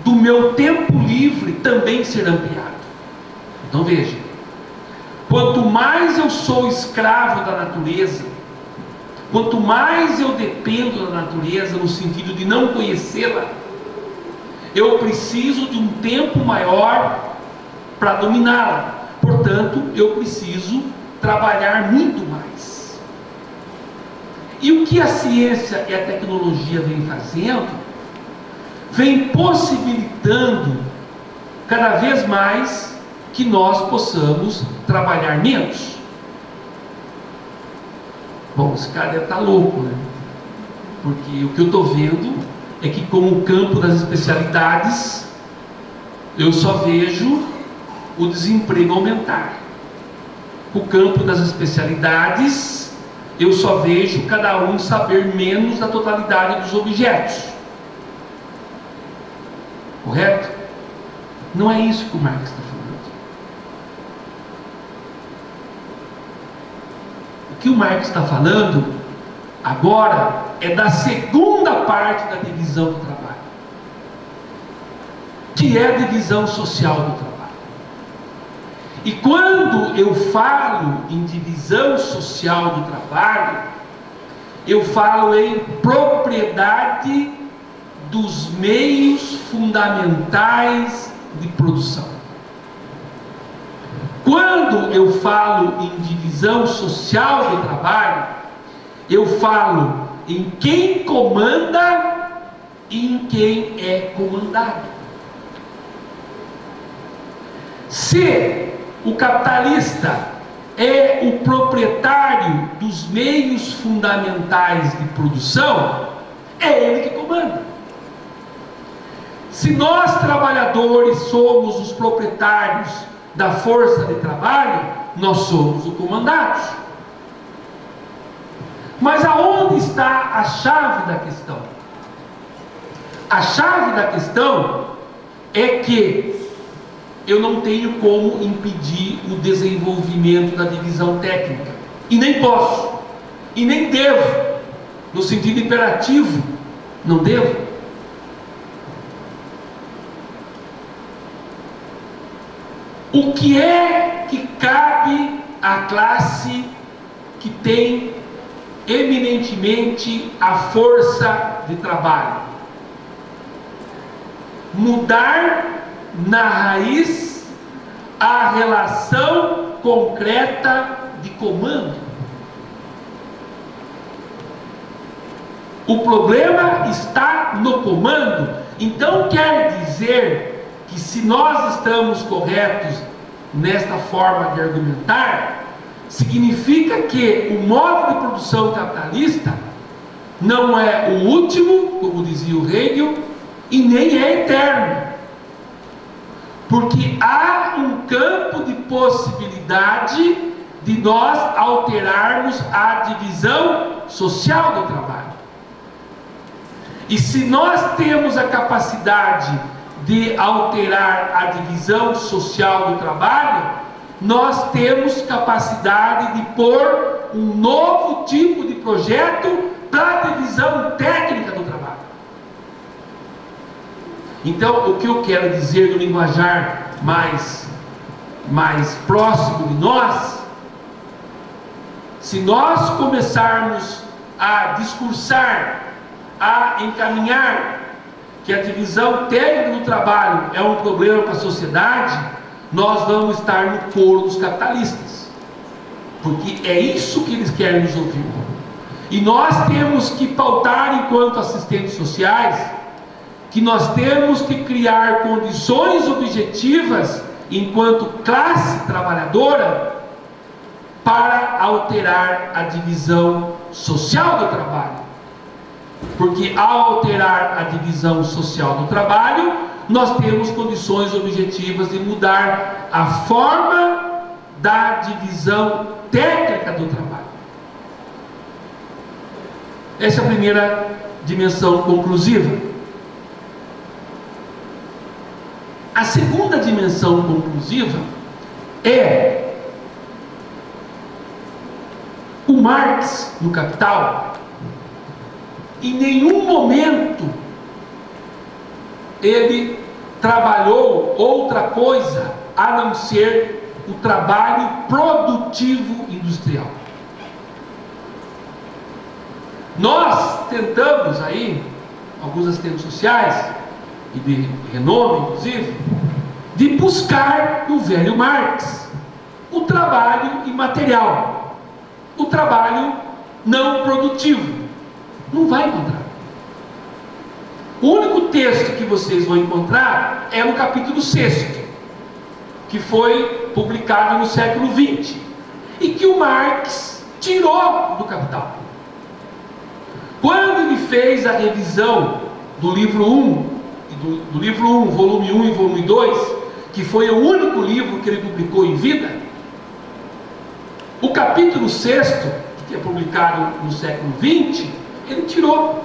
do meu tempo livre também ser ampliado. Então veja, quanto mais eu sou escravo da natureza, quanto mais eu dependo da natureza no sentido de não conhecê-la, eu preciso de um tempo maior para dominá-la. Portanto, eu preciso trabalhar muito mais. E o que a ciência e a tecnologia vem fazendo, vem possibilitando cada vez mais que nós possamos trabalhar menos. Bom, esse cara deve estar louco, né? Porque o que eu estou vendo é que, com o campo das especialidades, eu só vejo o desemprego aumentar. O campo das especialidades, eu só vejo cada um saber menos da totalidade dos objetos. Correto? Não é isso que o Marx está falando. O que o Marx está falando agora é da segunda parte da divisão do trabalho, que é a divisão social do trabalho. E quando eu falo em divisão social do trabalho, eu falo em propriedade dos meios fundamentais de produção. Quando eu falo em divisão social do trabalho, eu falo em quem comanda e em quem é comandado. Se o capitalista é o proprietário dos meios fundamentais de produção, é ele que comanda. Se nós trabalhadores somos os proprietários da força de trabalho, nós somos os comandados. Mas aonde está a chave da questão? A chave da questão é que eu não tenho como impedir o desenvolvimento da divisão técnica. E nem posso. E nem devo. No sentido imperativo, não devo. O que é que cabe à classe que tem eminentemente a força de trabalho? Mudar na raiz a relação concreta de comando. O problema está no comando. Então quer dizer que, se nós estamos corretos nesta forma de argumentar, significa que o modo de produção capitalista não é o último, como dizia o Hegel, e nem é eterno. Porque há um campo de possibilidade de nós alterarmos a divisão social do trabalho. E se nós temos a capacidade de alterar a divisão social do trabalho, nós temos capacidade de pôr um novo tipo de projeto para a divisão técnica do trabalho. Então, o que eu quero dizer no linguajar mais próximo de nós, se nós começarmos a discursar, a encaminhar que a divisão técnica do trabalho é um problema para a sociedade, nós vamos estar no coro dos capitalistas, porque é isso que eles querem nos ouvir. E nós temos que pautar, enquanto assistentes sociais, que nós temos que criar condições objetivas, enquanto classe trabalhadora, para alterar a divisão social do trabalho. Porque ao alterar a divisão social do trabalho, nós temos condições objetivas de mudar a forma da divisão técnica do trabalho. Essa é a primeira dimensão conclusiva. A segunda dimensão conclusiva é o Marx, no Capital. Em nenhum momento ele trabalhou outra coisa a não ser o trabalho produtivo industrial. Nós tentamos aí, alguns assistentes sociais, e de renome inclusive, de buscar no velho Marx o trabalho imaterial, o trabalho não produtivo. Não vai encontrar. O único texto que vocês vão encontrar é no capítulo 6º, que foi publicado no século XX, e que o Marx tirou do Capital. Quando ele fez a revisão do livro 1, do livro 1, volume 1 e volume 2, que foi o único livro que ele publicou em vida, o capítulo 6º, que é publicado no século XX, ele tirou.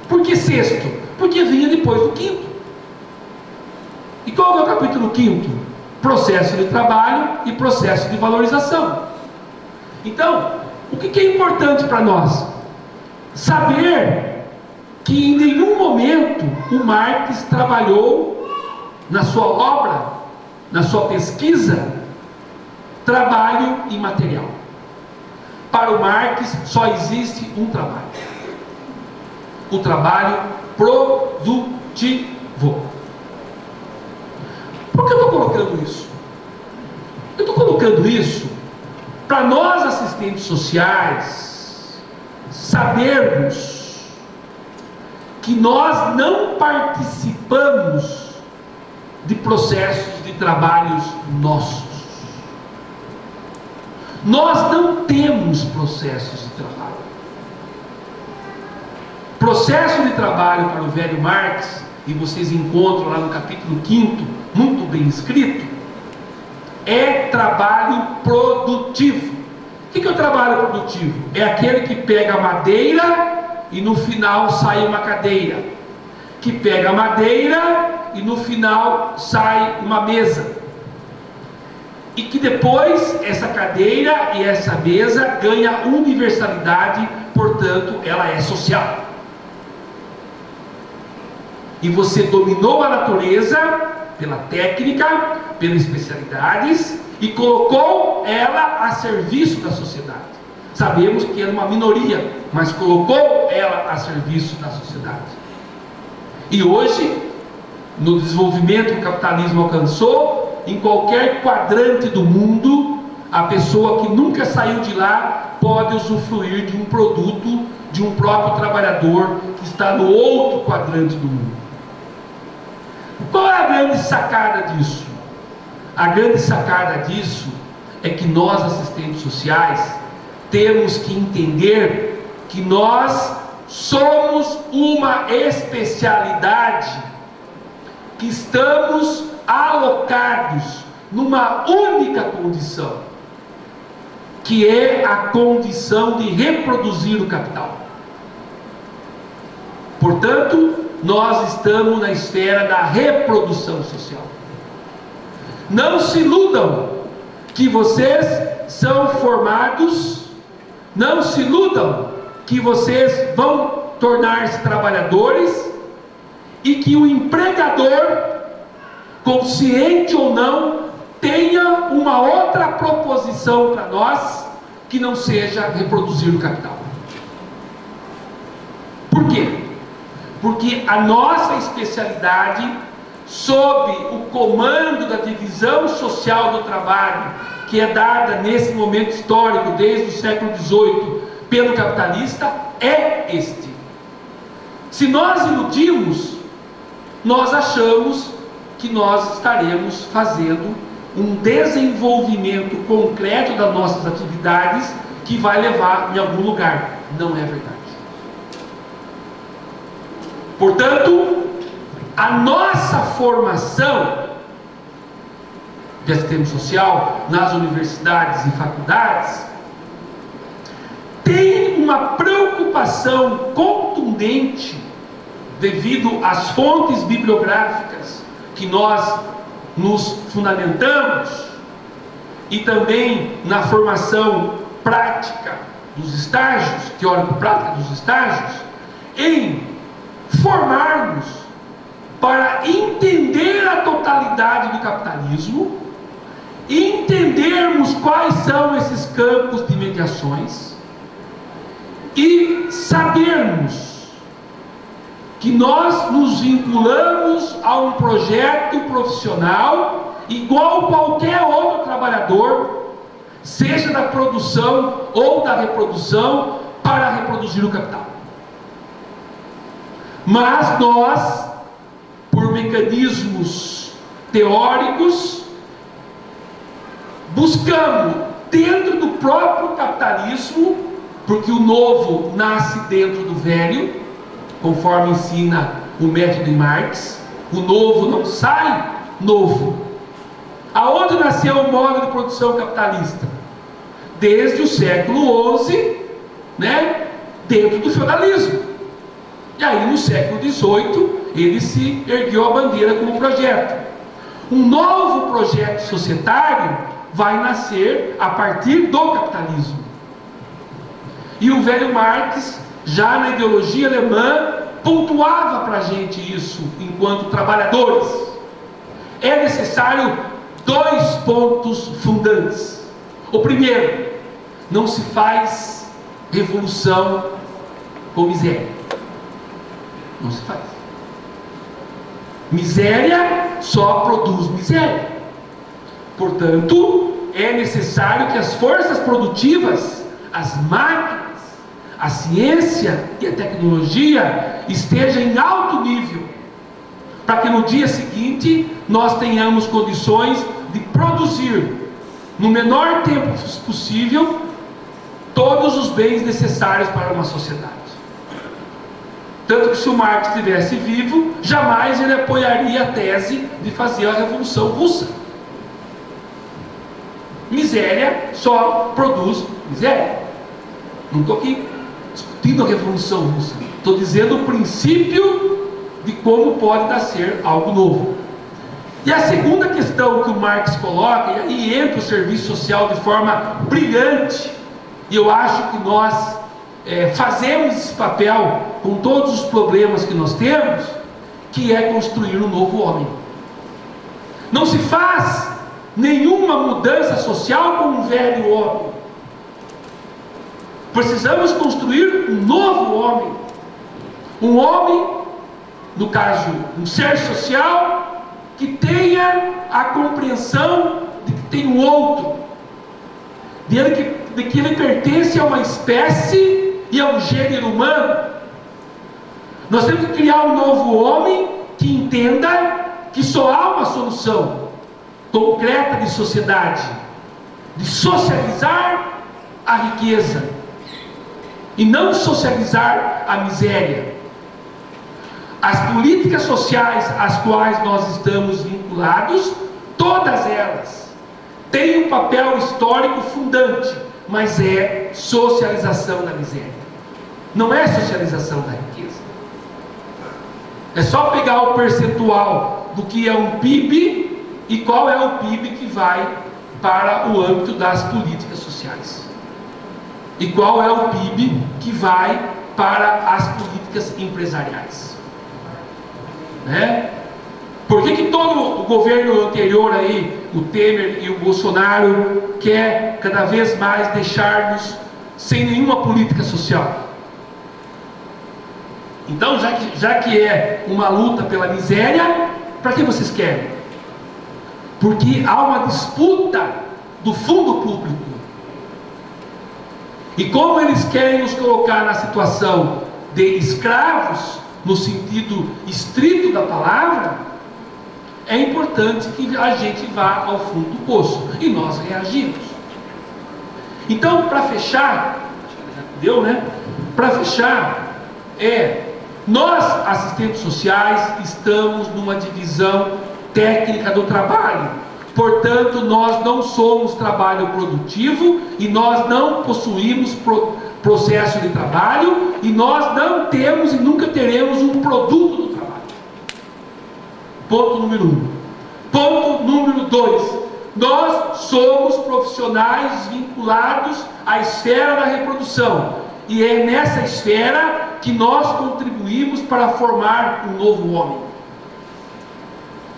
Por que 6º? Porque vinha depois do 5º. E qual é o capítulo 5º? Processo de trabalho e processo de valorização. Então, o que é importante para nós? Saber que em nenhum momento o Marx trabalhou na sua obra, na sua pesquisa, trabalho imaterial. Para o Marx só existe um trabalho: o trabalho produtivo. Por que eu estou colocando isso? Eu estou colocando isso para nós, assistentes sociais, sabermos que nós não participamos de processos de trabalhos nossos. Nós não temos processos de trabalho. Processo de trabalho para o velho Marx, e vocês encontram lá no capítulo 5º, muito bem escrito, é trabalho produtivo. O que é o trabalho produtivo? É aquele que pega a madeira e no final sai uma cadeira, que pega a madeira e no final sai uma mesa, e que depois essa cadeira e essa mesa ganha universalidade, portanto ela é social. E você dominou a natureza pela técnica, pelas especialidades, e colocou ela a serviço da sociedade. Sabemos que era uma minoria, mas colocou ela a serviço da sociedade. E hoje, no desenvolvimento que o capitalismo alcançou, em qualquer quadrante do mundo, a pessoa que nunca saiu de lá pode usufruir de um produto de um próprio trabalhador que está no outro quadrante do mundo. Qual é a grande sacada disso? A grande sacada disso é que nós, assistentes sociais, temos que entender que nós somos uma especialidade, que estamos alocados numa única condição, que é a condição de reproduzir o capital. Portanto, nós estamos na esfera da reprodução social. Não se iludam que vocês são formados, não se iludam que vocês vão tornar-se trabalhadores e que o empregador, consciente ou não, tenha uma outra proposição para nós que não seja reproduzir o capital. Por quê? Porque a nossa especialidade, sob o comando da divisão social do trabalho, que é dada nesse momento histórico, desde o século XVIII, pelo capitalista, é este. Se nós iludimos, nós achamos que nós estaremos fazendo um desenvolvimento concreto das nossas atividades que vai levar em algum lugar. Não é verdade. Portanto, a nossa formação de assistente social nas universidades e faculdades tem uma preocupação contundente devido às fontes bibliográficas que nós nos fundamentamos e também na formação prática dos estágios, teórico-prática dos estágios, em formarmos para entender a totalidade do capitalismo, entendermos quais são esses campos de mediações e sabermos que nós nos vinculamos a um projeto profissional igual qualquer outro trabalhador, seja da produção ou da reprodução, para reproduzir o capital. Mas nós, por mecanismos teóricos, buscamos dentro do próprio capitalismo, porque o novo nasce dentro do velho, conforme ensina o método de Marx. O novo não sai novo. Aonde nasceu o modo de produção capitalista? Desde o século XI, dentro do feudalismo. E aí no século XVIII ele se ergueu a bandeira como projeto. Um novo projeto societário vai nascer a partir do capitalismo. E o velho Marx, já na ideologia alemã, pontuava para a gente isso enquanto trabalhadores. É necessário dois pontos fundantes. O primeiro, não se faz revolução com miséria. Não se faz. Miséria só produz miséria. Portanto, é necessário que as forças produtivas, as máquinas, a ciência e a tecnologia estejam em alto nível para que no dia seguinte nós tenhamos condições de produzir, no menor tempo possível, todos os bens necessários para uma sociedade. Tanto que se o Marx estivesse vivo, jamais ele apoiaria a tese de fazer a Revolução Russa. Miséria só produz miséria. Não estou aqui discutindo a Revolução Russa, estou dizendo o princípio de como pode nascer algo novo. E a segunda questão que o Marx coloca, e aí entra o serviço social de forma brilhante, e eu acho que nós fazemos esse papel com todos os problemas que nós temos, que é construir um novo homem. Não se faz nenhuma mudança social com um velho homem. Precisamos construir um novo homem. Um homem, no caso, um ser social, que tenha a compreensão de que tem um outro, de que ele pertence a uma espécie e ao gênero humano. Nós temos que criar um novo homem que entenda que só há uma solução concreta de sociedade, de socializar a riqueza e não socializar a miséria. As políticas sociais às quais nós estamos vinculados, todas elas têm um papel histórico fundante, mas é socialização da miséria, não é socialização da riqueza. É só pegar o percentual do que é um PIB e qual é o PIB que vai para o âmbito das políticas sociais, e qual é o PIB que vai para as políticas empresariais, né? Por que todo o governo anterior aí, o Temer e o Bolsonaro, quer cada vez mais deixar-nos sem nenhuma política social? Então, já que é uma luta pela miséria, para que vocês querem? Porque há uma disputa do fundo público. E como eles querem nos colocar na situação de escravos, no sentido estrito da palavra, é importante que a gente vá ao fundo do poço, e nós reagimos. Então, para fechar, deu, né? Para fechar, nós, assistentes sociais, estamos numa divisão técnica do trabalho. Portanto, nós não somos trabalho produtivo e nós não possuímos processo de trabalho e nós não temos e nunca teremos um produto do trabalho. Ponto número 1. Ponto número 2. Nós somos profissionais vinculados à esfera da reprodução e é nessa esfera que nós contribuímos para formar um novo homem.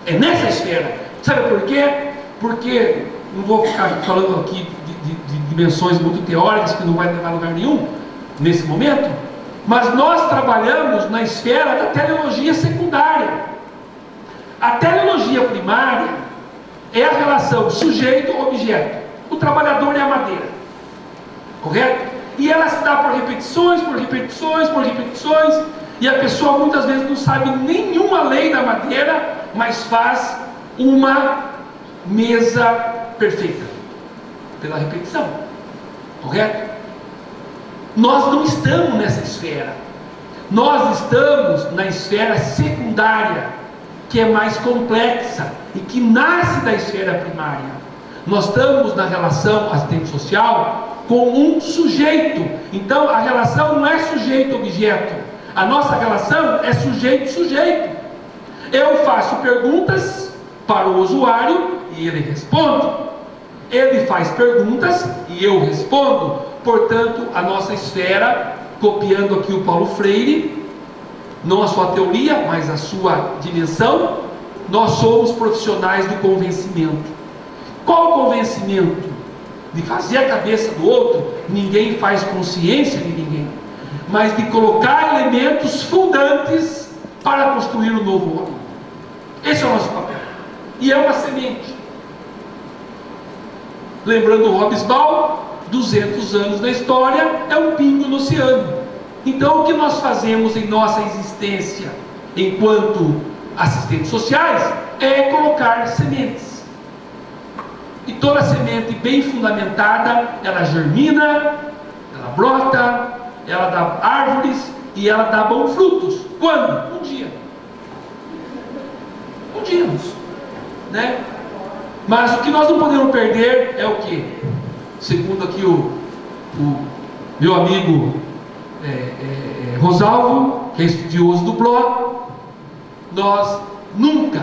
É nessa esfera. Sabe por quê? Porque, não vou ficar falando aqui de dimensões muito teóricas que não vai levar a lugar nenhum nesse momento, mas nós trabalhamos na esfera da teleologia secundária. A teleologia primária é a relação sujeito-objeto. O trabalhador é a madeira, correto? E ela se dá por repetições, e a pessoa muitas vezes não sabe nenhuma lei da madeira, mas faz uma mesa perfeita pela repetição, correto? Nós não estamos nessa esfera, nós estamos na esfera secundária, que é mais complexa e que nasce da esfera primária. Nós estamos na relação assistente social com um sujeito. Então a relação não é sujeito-objeto, a nossa relação é sujeito-sujeito. Eu faço perguntas para o usuário e ele responde. Ele faz perguntas e eu respondo. Portanto, a nossa esfera, copiando aqui o Paulo Freire, não a sua teoria, mas a sua dimensão, nós somos profissionais do convencimento. Qual o convencimento? De fazer a cabeça do outro. Ninguém faz consciência de ninguém, mas de colocar elementos fundantes para construir um novo homem. Esse é o nosso papel. E é uma semente. Lembrando o Hobsbawm, 200 anos da história é um pingo no oceano. Então o que nós fazemos em nossa existência enquanto assistentes sociais é colocar sementes. E toda semente bem fundamentada, ela germina, ela brota, ela dá árvores e ela dá bons frutos. Quando? Um dia. Um dia, né? Mas o que nós não podemos perder é o quê? Segundo aqui o meu amigo Rosalvo, que é estudioso do bloco, nós nunca,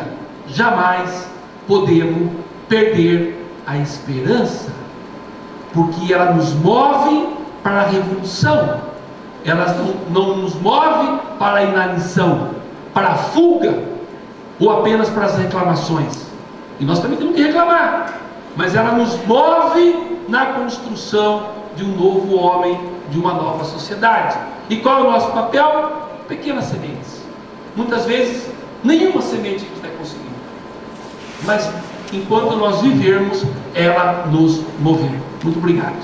jamais podemos perder a esperança, porque ela nos move para a revolução, ela não nos move para a inanição, para a fuga, ou apenas para as reclamações. E nós também temos que reclamar, mas ela nos move na construção de um novo homem, de uma nova sociedade. E qual é o nosso papel? Pequenas sementes. Muitas vezes, nenhuma semente a gente vai conseguir. Mas, enquanto nós vivermos, ela nos moverá. Muito obrigado.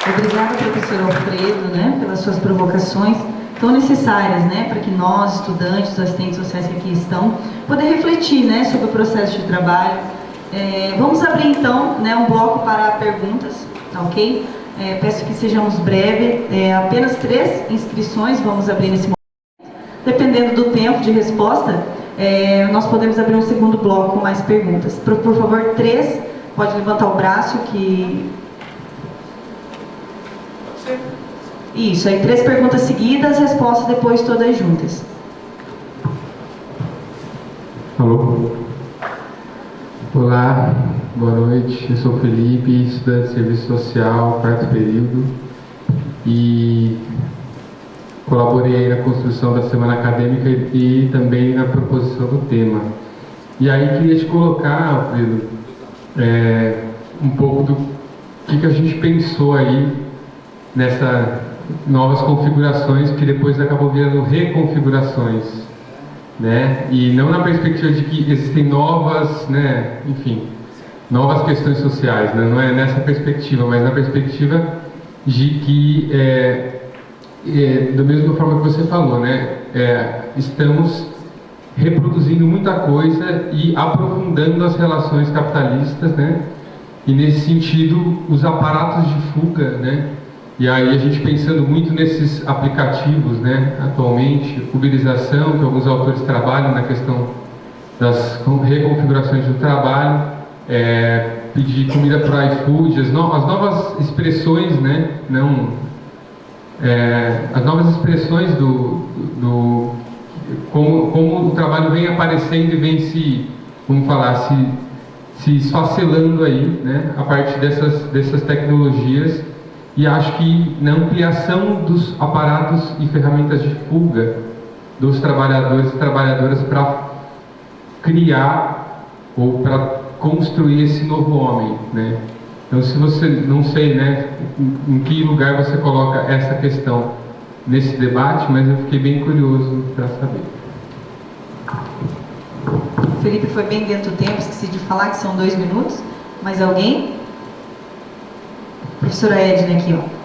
Obrigada, professor Alfredo, né, pelas suas provocações tão necessárias, né, para que nós, estudantes, assistentes sociais que aqui estão, poder refletir, né, sobre o processo de trabalho. Vamos abrir então, né, um bloco para perguntas, tá ok? Peço que sejamos breves, apenas 3 inscrições vamos abrir nesse momento. Dependendo do tempo de resposta, nós podemos abrir um segundo bloco com mais perguntas. Por favor, 3, pode levantar o braço que... Isso, aí 3 perguntas seguidas, respostas depois todas juntas. Alô? Olá, boa noite, eu sou Felipe, estudante de Serviço Social, 4º período, e colaborei aí na construção da semana acadêmica e também na proposição do tema. E aí queria te colocar, Alfredo, um pouco do que a gente pensou aí nessa novas configurações que depois acabou virando reconfigurações, né? E não na perspectiva de que existem novas, né, enfim, novas questões sociais, né? Não é nessa perspectiva, mas na perspectiva de que, da mesma forma que você falou, né, estamos reproduzindo muita coisa e aprofundando as relações capitalistas, né? E nesse sentido, os aparatos de fuga, né? E aí a gente pensando muito nesses aplicativos, né, atualmente, uberização, que alguns autores trabalham na questão das reconfigurações do trabalho, pedir comida para iFood, as novas expressões, né, as novas expressões como o trabalho vem aparecendo e vem se esfacelando aí, né, a partir dessas tecnologias. E acho que na ampliação dos aparatos e ferramentas de fuga dos trabalhadores e trabalhadoras para criar ou para construir esse novo homem, né? Então, se você, não sei, né, em que lugar você coloca essa questão nesse debate, mas eu fiquei bem curioso para saber. Felipe foi bem dentro do tempo, esqueci de falar que são 2 minutos. Mais alguém? Professora Edna aqui, ó.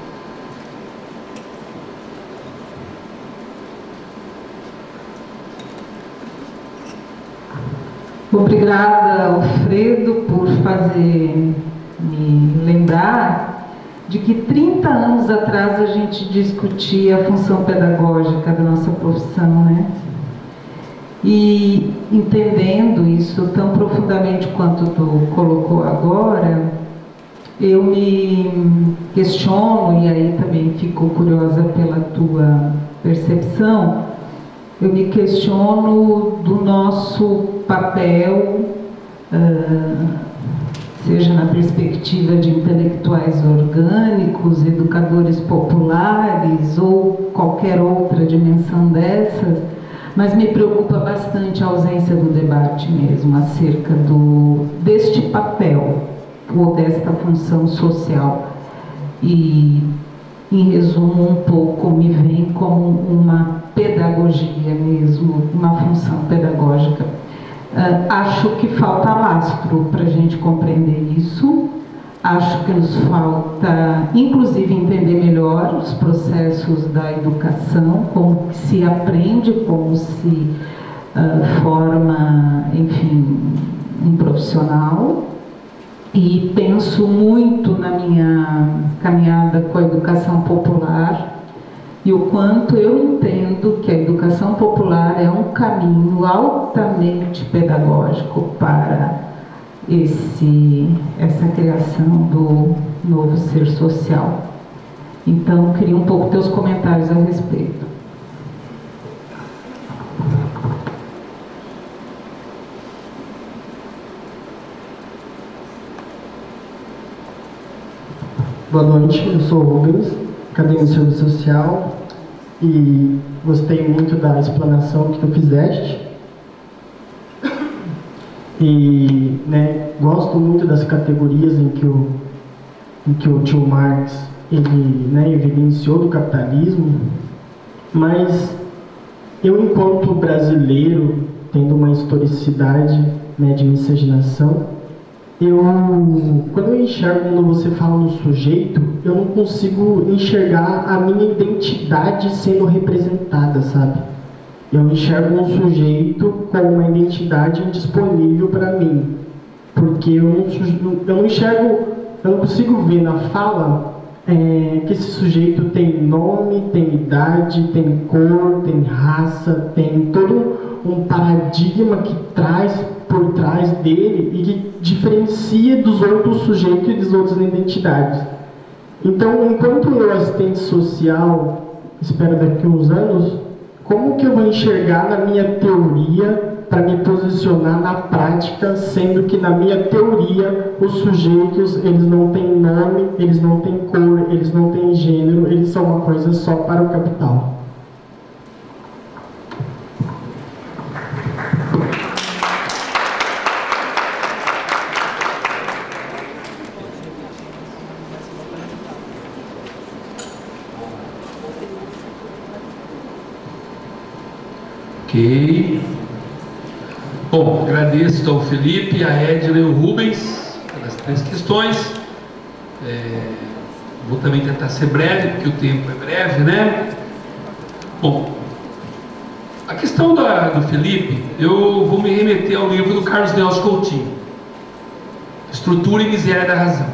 Obrigada, Alfredo, por fazer me lembrar de que 30 anos atrás a gente discutia a função pedagógica da nossa profissão, né? E entendendo isso tão profundamente quanto tu colocou agora, eu me questiono, e aí também fico curiosa pela tua percepção, eu me questiono do nosso papel, seja na perspectiva de intelectuais orgânicos, educadores populares ou qualquer outra dimensão dessas, mas me preocupa bastante a ausência do debate mesmo acerca deste papel ou desta função social. E, em resumo, um pouco me vem como uma pedagogia mesmo, uma função pedagógica. Acho que falta lastro para a gente compreender isso. Acho que nos falta, inclusive, entender melhor os processos da educação, como se aprende, como se forma, enfim, um profissional. E penso muito na minha caminhada com a educação popular e o quanto eu entendo que a educação popular é um caminho altamente pedagógico para essa criação do novo ser social. Então, queria um pouco teus comentários a respeito. Boa noite, eu sou o Rubens, acadêmico de Serviço Social, e gostei muito da explanação que tu fizeste. E gosto muito das categorias em que o tio Marx ele evidenciou do capitalismo, mas eu, enquanto brasileiro, tendo uma historicidade de miscigenação, quando eu enxergo, quando você fala no sujeito, eu não consigo enxergar a minha identidade sendo representada, sabe? Eu enxergo um sujeito com uma identidade indisponível para mim, porque eu não enxergo, eu não consigo ver na fala que esse sujeito tem nome, tem idade, tem cor, tem raça, tem todo um paradigma que traz por trás dele e que diferencia dos outros sujeitos e das outras identidades. Então, enquanto eu, assistente social, espero daqui a uns anos, como que eu vou enxergar na minha teoria para me posicionar na prática, sendo que na minha teoria os sujeitos, eles não têm nome, eles não têm cor, eles não têm gênero, eles são uma coisa só para o capital. Ok. Bom, agradeço ao Felipe, a Edna e o Rubens pelas 3 questões. Vou também tentar ser breve, porque o tempo é breve, né? Bom, a questão do Felipe, eu vou me remeter ao livro do Carlos Nelson Coutinho, Estrutura e Miséria da Razão.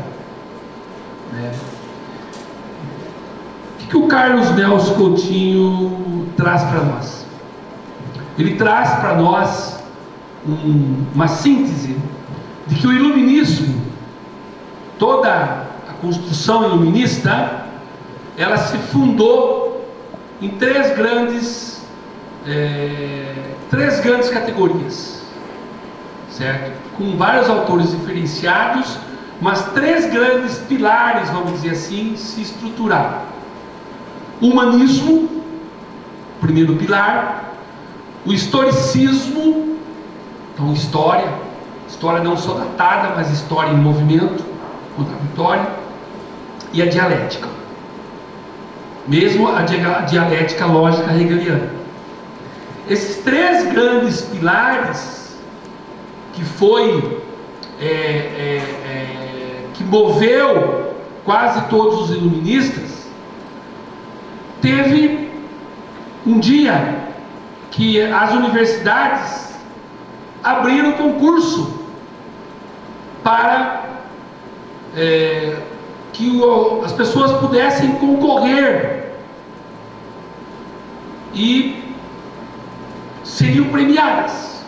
O que o Carlos Nelson Coutinho traz para nós? Ele traz para nós uma síntese de que o iluminismo, toda a construção iluminista, ela se fundou em três grandes categorias, certo? Com vários autores diferenciados, mas 3 grandes pilares, vamos dizer assim, se estruturaram. O humanismo, primeiro pilar. O historicismo, então história não só datada, mas história em movimento, contraditória, e a dialética, mesmo a dialética lógica hegeliana. Esses 3 grandes pilares que que moveu quase todos os iluministas, teve um dia que as universidades abriram concurso para que as pessoas pudessem concorrer e seriam premiadas.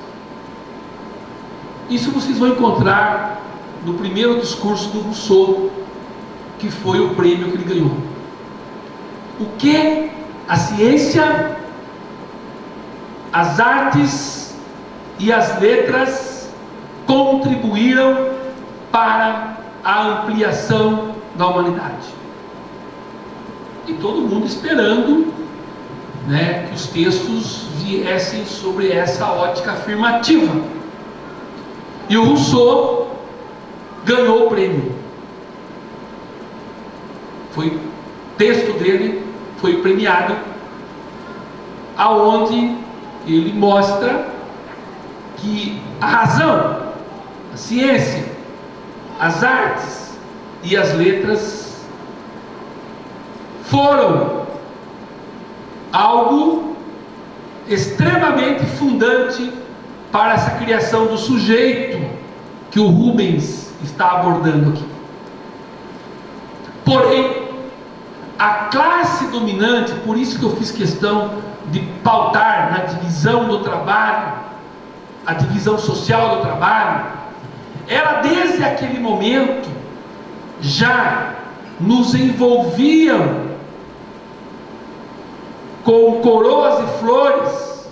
Isso vocês vão encontrar no primeiro discurso do Rousseau, que foi o prêmio que ele ganhou. O que a ciência, as artes e as letras contribuíram para a ampliação da humanidade. E todo mundo esperando, que os textos viessem sobre essa ótica afirmativa. E o Rousseau ganhou o prêmio. O texto dele foi premiado, aonde ele mostra que a razão, a ciência, as artes e as letras foram algo extremamente fundante para essa criação do sujeito que o Rubens está abordando aqui. Porém, a classe dominante, por isso que eu fiz questão de pautar na divisão do trabalho, a divisão social do trabalho, ela desde aquele momento já nos envolviam com coroas e flores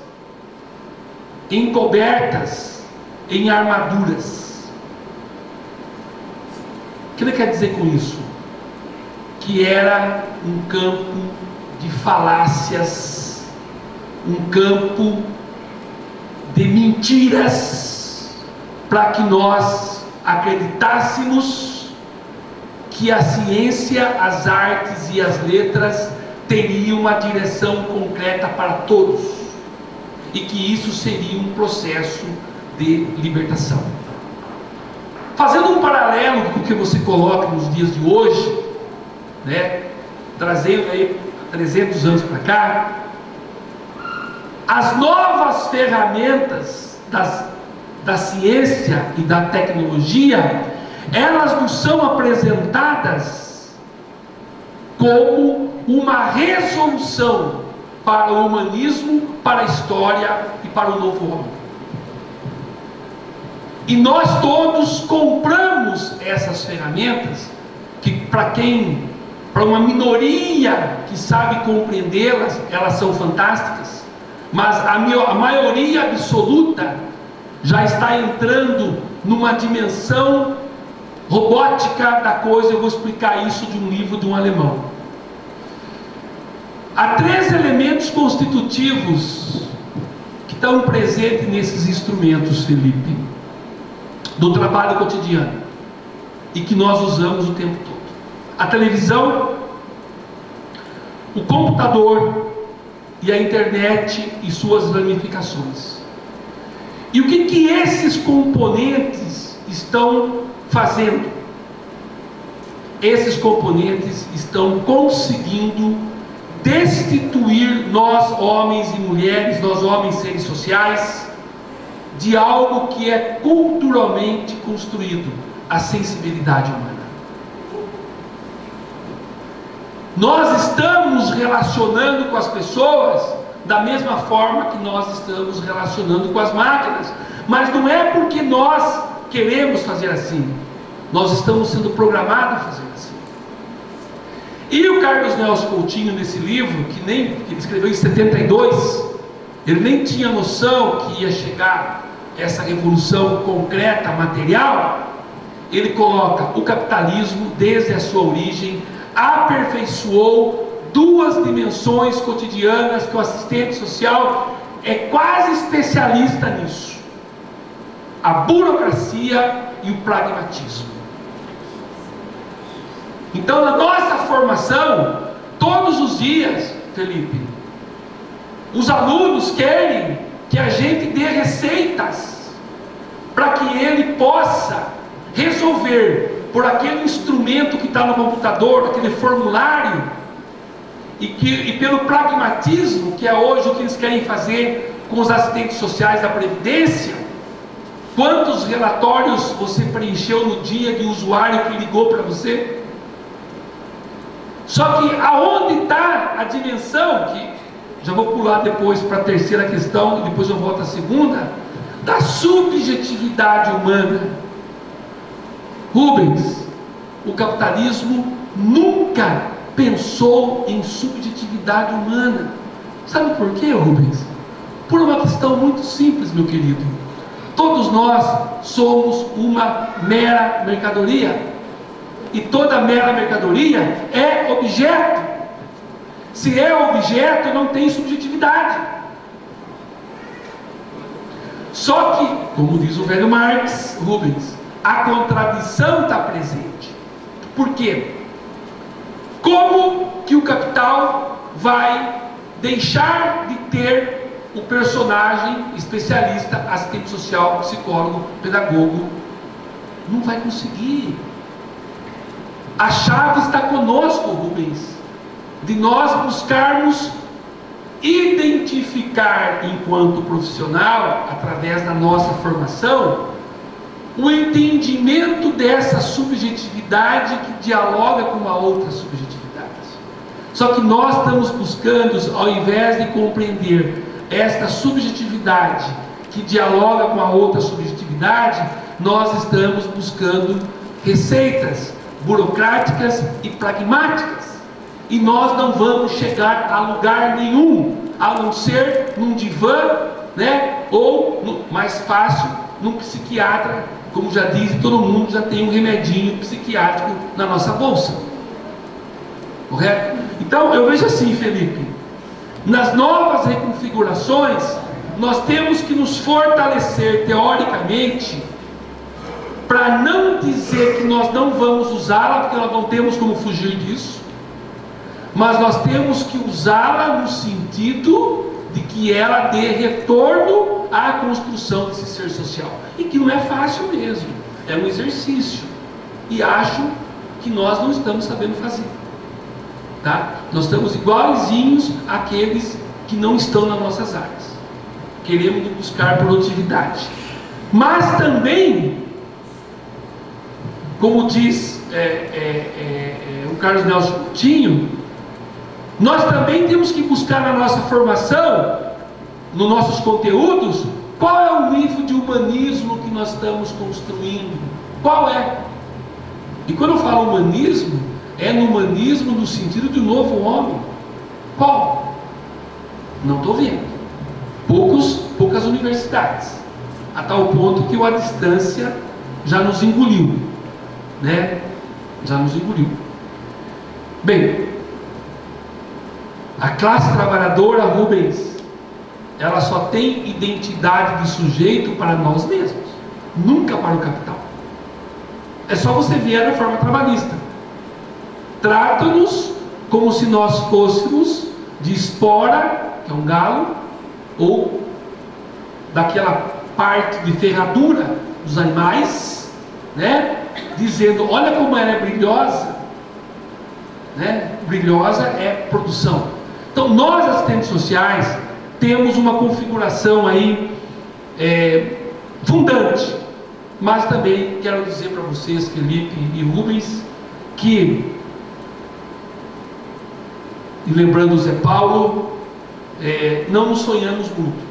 encobertas em armaduras. O que ele quer dizer com isso? Que era um campo de falácias, um campo de mentiras, para que nós acreditássemos que a ciência, as artes e as letras teriam uma direção concreta para todos, e que isso seria um processo de libertação. Fazendo um paralelo com o que você coloca nos dias de hoje, né, trazendo aí 300 anos para cá, as novas ferramentas da ciência e da tecnologia, elas nos são apresentadas como uma resolução para o humanismo, para a história e para o novo homem. E nós todos compramos essas ferramentas, que para uma minoria que sabe compreendê-las, elas são fantásticas, mas a maioria absoluta já está entrando numa dimensão robótica da coisa. Eu vou explicar isso de um livro de um alemão. Há 3 elementos constitutivos que estão presentes nesses instrumentos, Felipe, do trabalho cotidiano, e que nós usamos o tempo todo: a televisão, o computador e a internet e suas ramificações. E o que esses componentes estão fazendo? Esses componentes estão conseguindo destituir nós, homens e mulheres, nós homens seres sociais, de algo que é culturalmente construído: a sensibilidade humana. Nós estamos relacionando com as pessoas da mesma forma que nós estamos relacionando com as máquinas, mas não é porque nós queremos fazer assim, nós estamos sendo programados a fazer assim. E o Carlos Nelson Coutinho, nesse livro, que ele escreveu em 72, ele nem tinha noção que ia chegar essa revolução concreta, material. Ele coloca: o capitalismo, desde a sua origem, aperfeiçoou 2 dimensões cotidianas que o assistente social é quase especialista nisso: a burocracia e o pragmatismo. Então, na nossa formação, todos os dias, Felipe, os alunos querem que a gente dê receitas para que ele possa resolver por aquele instrumento que está no computador, aquele formulário, e pelo pragmatismo, que é hoje o que eles querem fazer com os assistentes sociais da Previdência. Quantos relatórios você preencheu no dia de usuário que ligou para você? Só que aonde está a dimensão, que já vou pular depois para a terceira questão, e depois eu volto à segunda, da subjetividade humana. Rubens, o capitalismo nunca pensou em subjetividade humana. Sabe por quê, Rubens? Por uma questão muito simples, meu querido. Todos nós somos uma mera mercadoria, e toda mera mercadoria é objeto. Se é objeto, não tem subjetividade. Só que, como diz o velho Marx, Rubens, a contradição está presente. Por quê? Como que o capital vai deixar de ter o personagem especialista, assistente social, psicólogo, pedagogo? Não vai conseguir. A chave está conosco, Rubens. de nós buscarmos identificar enquanto profissional, através da nossa formação, o entendimento dessa subjetividade que dialoga com uma outra subjetividade. Só que nós estamos buscando, ao invés de compreender esta subjetividade que dialoga com a outra subjetividade, nós estamos buscando receitas burocráticas e pragmáticas. E nós não vamos chegar a lugar nenhum, a não ser num divã, né? Ou, mais fácil, num psiquiatra. Como já dizem, todo mundo já tem um remedinho psiquiátrico na nossa bolsa. Correto? Então, eu vejo assim, Felipe, nas novas reconfigurações, nós temos que nos fortalecer teoricamente, para não dizer que nós não vamos usá-la, porque nós não temos como fugir disso, mas nós temos que usá-la no sentido de que ela dê retorno à construção desse ser social. E que não é fácil mesmo, é um exercício. E acho que nós não estamos sabendo fazer. Tá? Nós estamos igualzinhos àqueles que não estão nas nossas áreas. Queremos buscar produtividade. Mas também, como diz o Carlos Nelson Coutinho, nós também temos que buscar na nossa formação, nos nossos conteúdos, qual é o nível de humanismo que nós estamos construindo. Qual é? E quando eu falo humanismo, é no humanismo no sentido de novo homem. Qual? Não estou vendo. Poucas universidades, a tal ponto que a distância já nos engoliu, né? Já nos engoliu. Bem, a classe trabalhadora, Rubens, ela só tem identidade de sujeito para nós mesmos, nunca para o capital. É só você ver a reforma trabalhista. Trata-nos como se nós fôssemos de espora, que é um galo, ou daquela parte de ferradura dos animais, né? Dizendo, olha como ela é brilhosa, né? Brilhosa é produção. Então nós, assistentes sociais, temos uma configuração aí fundante, mas também quero dizer para vocês, Felipe e Rubens, que, e lembrando o Zé Paulo, não nos sonhamos muito,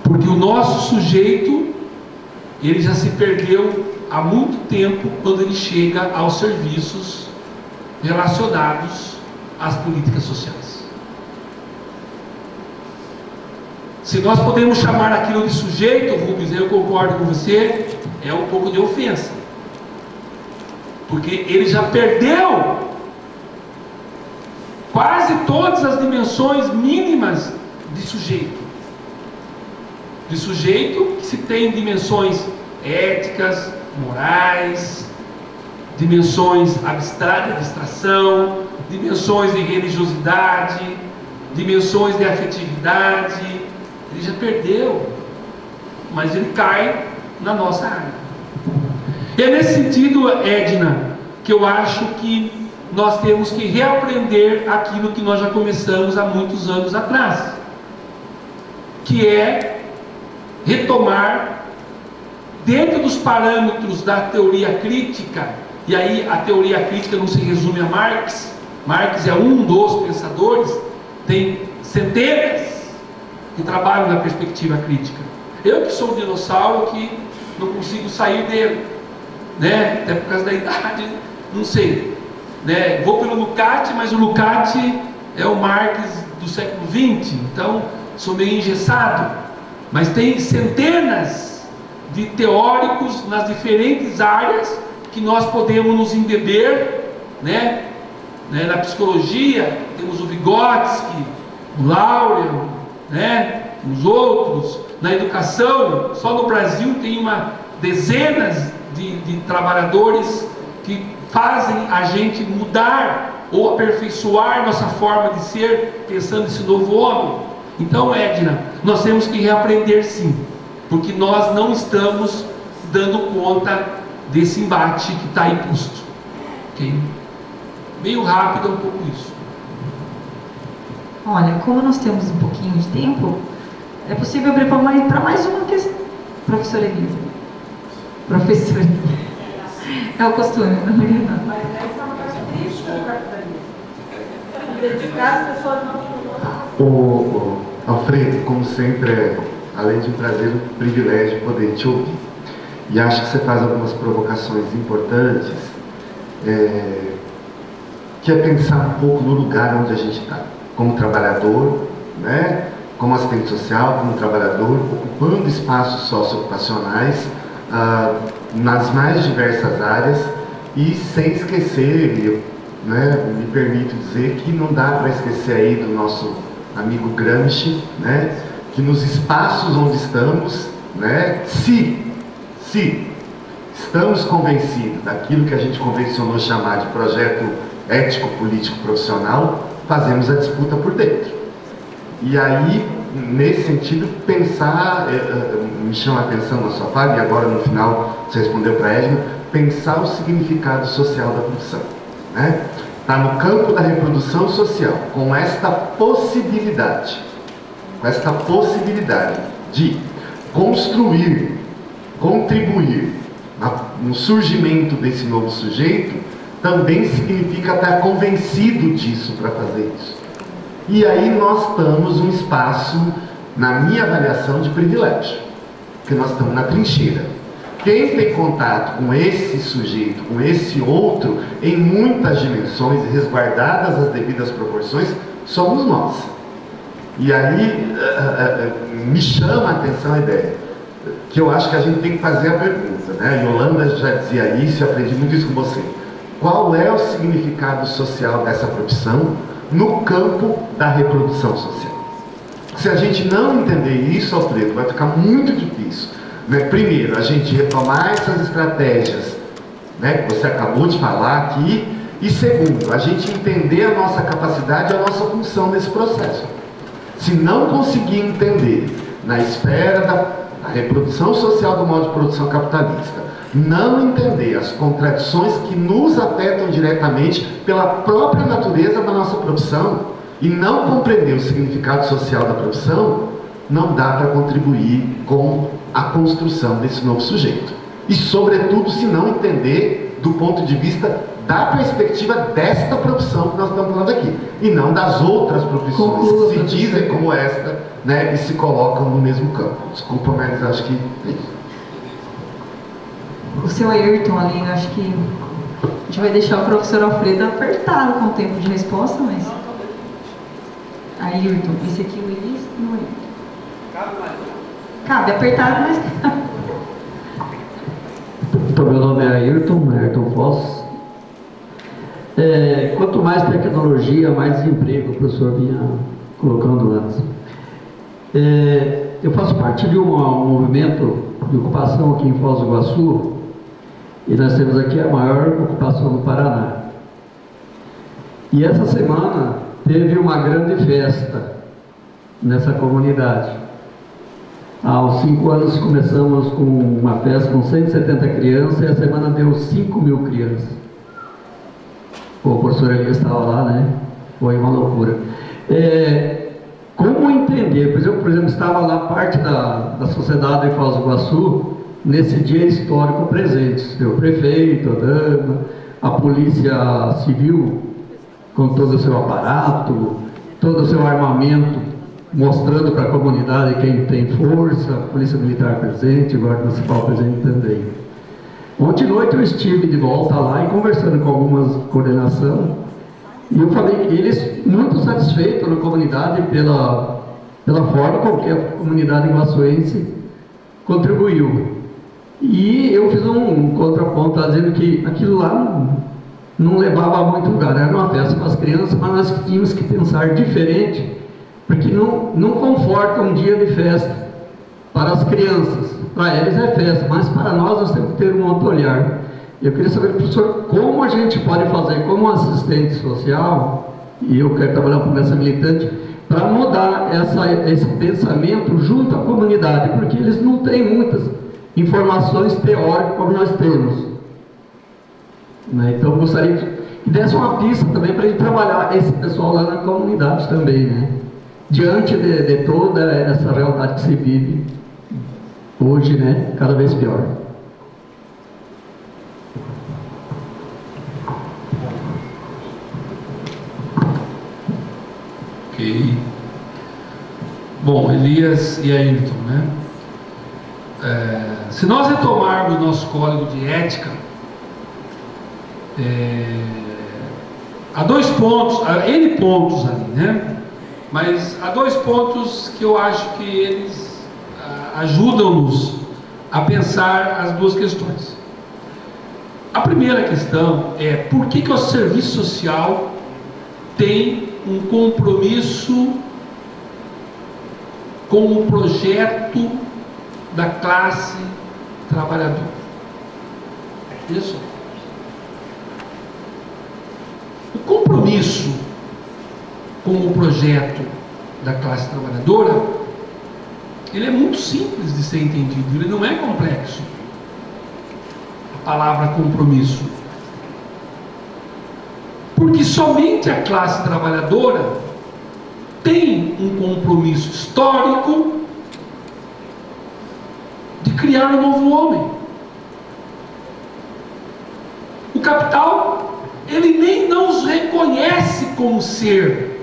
porque o nosso sujeito, ele já se perdeu há muito tempo quando ele chega aos serviços relacionados às políticas sociais. Se nós podemos chamar aquilo de sujeito, Rubens, eu concordo com você, é um pouco de ofensa, porque ele já perdeu quase todas as dimensões mínimas de sujeito. De sujeito que se tem dimensões éticas, morais, dimensões abstratas, de abstração, dimensões de religiosidade, dimensões de afetividade. Ele já perdeu, mas ele cai na nossa área. E é nesse sentido, Edna, que eu acho que nós temos que reaprender aquilo que nós já começamos há muitos anos atrás, que é retomar, dentro dos parâmetros da teoria crítica, e aí a teoria crítica não se resume a Marx. Marx é um dos pensadores, tem centenas que trabalham na perspectiva crítica. Eu que sou um dinossauro que não consigo sair dele, né? Até por causa da idade, não sei, né? Vou pelo Lukács, mas o Lukács é o Marx do século XX, então sou meio engessado. Mas tem centenas de teóricos nas diferentes áreas que nós podemos nos embeber, né? Na psicologia temos o Vygotsky, o Laurel, né? Os outros. Na educação, só no Brasil tem dezenas de trabalhadores que fazem a gente mudar ou aperfeiçoar nossa forma de ser, pensando nesse novo homem. Então, Edna, nós temos que reaprender sim, porque nós não estamos dando conta desse embate que está imposto. Okay? meio rápido, é um pouco isso. Olha, como nós temos um pouquinho de tempo, é possível abrir para mais uma questão. Professora Elisa. Professora Elisa. É o costume, não é verdade? Mas essa é uma característica do capitalismo. Dedicar as pessoas não. O Alfredo, como sempre, é, além de um prazer, um privilégio poder te ouvir. E acho que você faz algumas provocações importantes, que é pensar um pouco no lugar onde a gente está, como trabalhador, né? Como assistente social, como trabalhador, ocupando espaços socioocupacionais nas mais diversas áreas e sem esquecer, né, me permito dizer que não dá para esquecer aí do nosso amigo Gramsci, né, que nos espaços onde estamos, né, se estamos convencidos daquilo que a gente convencionou chamar de projeto ético-político profissional, fazemos a disputa por dentro. E aí, nesse sentido, pensar, me chama a atenção na sua fala, e agora no final você respondeu para a Edna, pensar o significado social da profissão. Né? Está no campo da reprodução social, com esta possibilidade de construir, contribuir no surgimento desse novo sujeito, também significa estar convencido disso para fazer isso. E aí nós estamos um espaço, na minha avaliação, de privilégio, porque nós estamos na trincheira. Quem tem contato com esse sujeito, com esse outro, em muitas dimensões, resguardadas as devidas proporções, somos nós. E aí me chama a atenção a ideia, que eu acho que a gente tem que fazer a pergunta, né? Yolanda já dizia isso, eu aprendi muito isso com você. Qual é o significado social dessa profissão no campo da reprodução social? Se a gente não entender isso, Alfredo, vai ficar muito difícil, né? Primeiro, a gente retomar essas estratégias, né, que você acabou de falar aqui, e segundo, a gente entender a nossa capacidade e a nossa função nesse processo. Se não conseguir entender na esfera da reprodução social do modo de produção capitalista, não entender as contradições que nos afetam diretamente pela própria natureza da nossa profissão e não compreender o significado social da profissão, não dá para contribuir com a construção desse novo sujeito. E, sobretudo, se não entender do ponto de vista da perspectiva desta profissão que nós estamos falando aqui, e não das outras profissões que se dizem como esta, né, e se colocam no mesmo campo. Desculpa, mas acho que é isso. O seu Ayrton ali, eu acho que a gente vai deixar o professor Alfredo apertado com o tempo de resposta, mas... Ayrton, esse aqui o Elis? Não é. Cabe apertado, mas... Então, meu nome é Ayrton Foss. Quanto mais tecnologia, mais desemprego, o professor vinha colocando antes. Eu faço parte de um movimento de ocupação aqui em Foz do Iguaçu, e nós temos aqui a maior ocupação do Paraná. E essa semana teve uma grande festa nessa comunidade. Aos 5 anos começamos com uma festa com 170 crianças e a semana deu 5.000 crianças. O professor Elias estava lá, né? Foi uma loucura. Como entender? Por exemplo, estava lá parte da sociedade de Foz do Iguaçu nesse dia histórico presente. O prefeito, a dama, a polícia civil com todo o seu aparato, todo o seu armamento, mostrando para a comunidade quem tem força, a polícia militar presente, guarda municipal presente também. Ontem à noite eu estive de volta lá e conversando com algumas coordenação, e eu falei que eles muito satisfeitos na comunidade pela forma com que a comunidade iguaçuense contribuiu. E eu fiz um contraponto dizendo que aquilo lá não levava a muito lugar, era uma festa para as crianças, mas nós tínhamos que pensar diferente, porque não conforta um dia de festa para as crianças. Para eles é festa, mas para nós temos que ter um outro olhar. Eu queria saber, professor, como a gente pode fazer como assistente social, e eu quero trabalhar com essa militante, para mudar esse pensamento junto à comunidade, porque eles não têm muitas informações teóricas como nós temos. Então, eu gostaria que desse uma pista também para ele trabalhar esse pessoal lá na comunidade também, né? Diante de toda essa realidade que se vive hoje, né? Cada vez pior. Ok. Bom, Elias e Ayrton, né? Se nós retomarmos o nosso código de ética, há 2 pontos, há N pontos ali, né? Mas há 2 pontos que eu acho que eles ajudam-nos a pensar as 2 questões. A primeira questão é por que o serviço social tem um compromisso com o projeto da classe trabalhadora. Isso. O compromisso com o projeto da classe trabalhadora, ele é muito simples de ser entendido, ele não é complexo. A palavra compromisso. Porque somente a classe trabalhadora tem um compromisso histórico de criar um novo homem. O capital, ele nem nos reconhece como ser.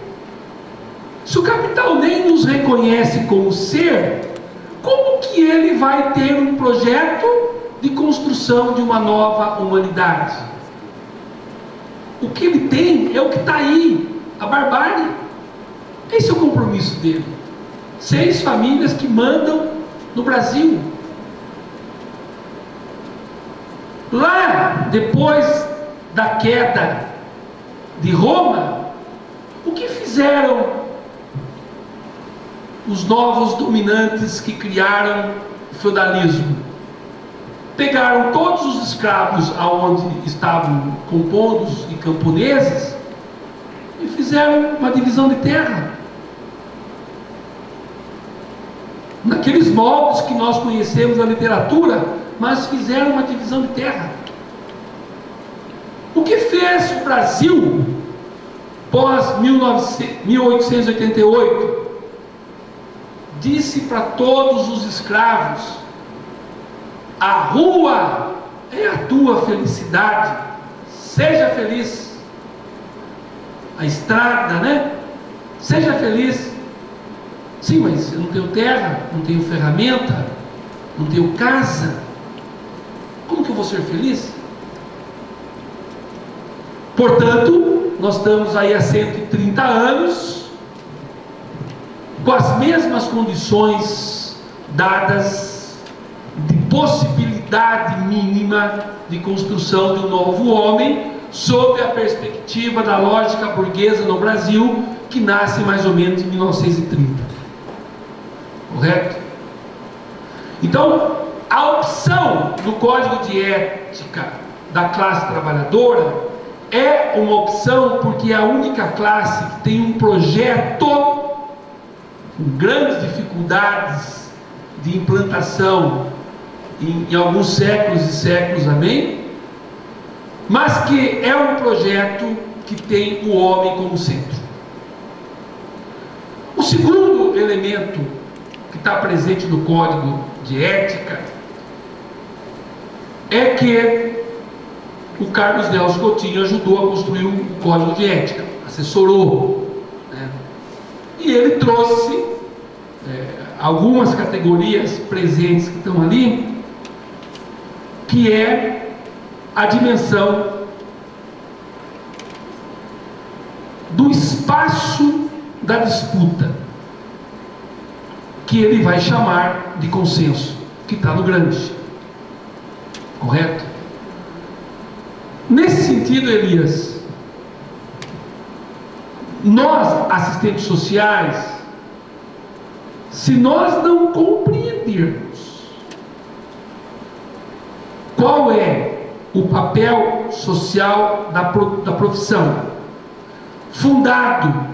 Se o capital nem nos reconhece como ser, como que ele vai ter um projeto de construção de uma nova humanidade? O que ele tem é o que está aí, a barbárie. Esse é o compromisso dele. 6 famílias que mandam no Brasil. Lá, depois da queda de Roma, o que fizeram os novos dominantes que criaram o feudalismo? Pegaram todos os escravos aonde estavam compondo e camponeses e fizeram uma divisão de terra. Naqueles moldes que nós conhecemos na literatura, mas fizeram uma divisão de terra. O que fez o Brasil pós 1888? Disse para todos os escravos: a rua é a tua felicidade, seja feliz. A estrada, né? Seja feliz. Sim, mas eu não tenho terra, não tenho ferramenta, não tenho casa. Como que eu vou ser feliz? Portanto, nós estamos aí há 130 anos com as mesmas condições dadas de possibilidade mínima de construção de um novo homem, sob a perspectiva da lógica burguesa no Brasil, que nasce mais ou menos em 1930. Correto? Então, a opção do Código de Ética da classe trabalhadora é uma opção porque é a única classe que tem um projeto com grandes dificuldades de implantação em alguns séculos e séculos, amém? Mas que é um projeto que tem o homem como centro. O segundo elemento que está presente no Código de Ética é que o Carlos Nelson Coutinho ajudou a construir o Código de Ética, assessorou, né? E ele trouxe algumas categorias presentes que estão ali, que é a dimensão do espaço da disputa, que ele vai chamar de consenso, que está no grande. Correto? Nesse sentido, Elias, nós, assistentes sociais, se nós não compreendermos qual é o papel social da profissão, fundado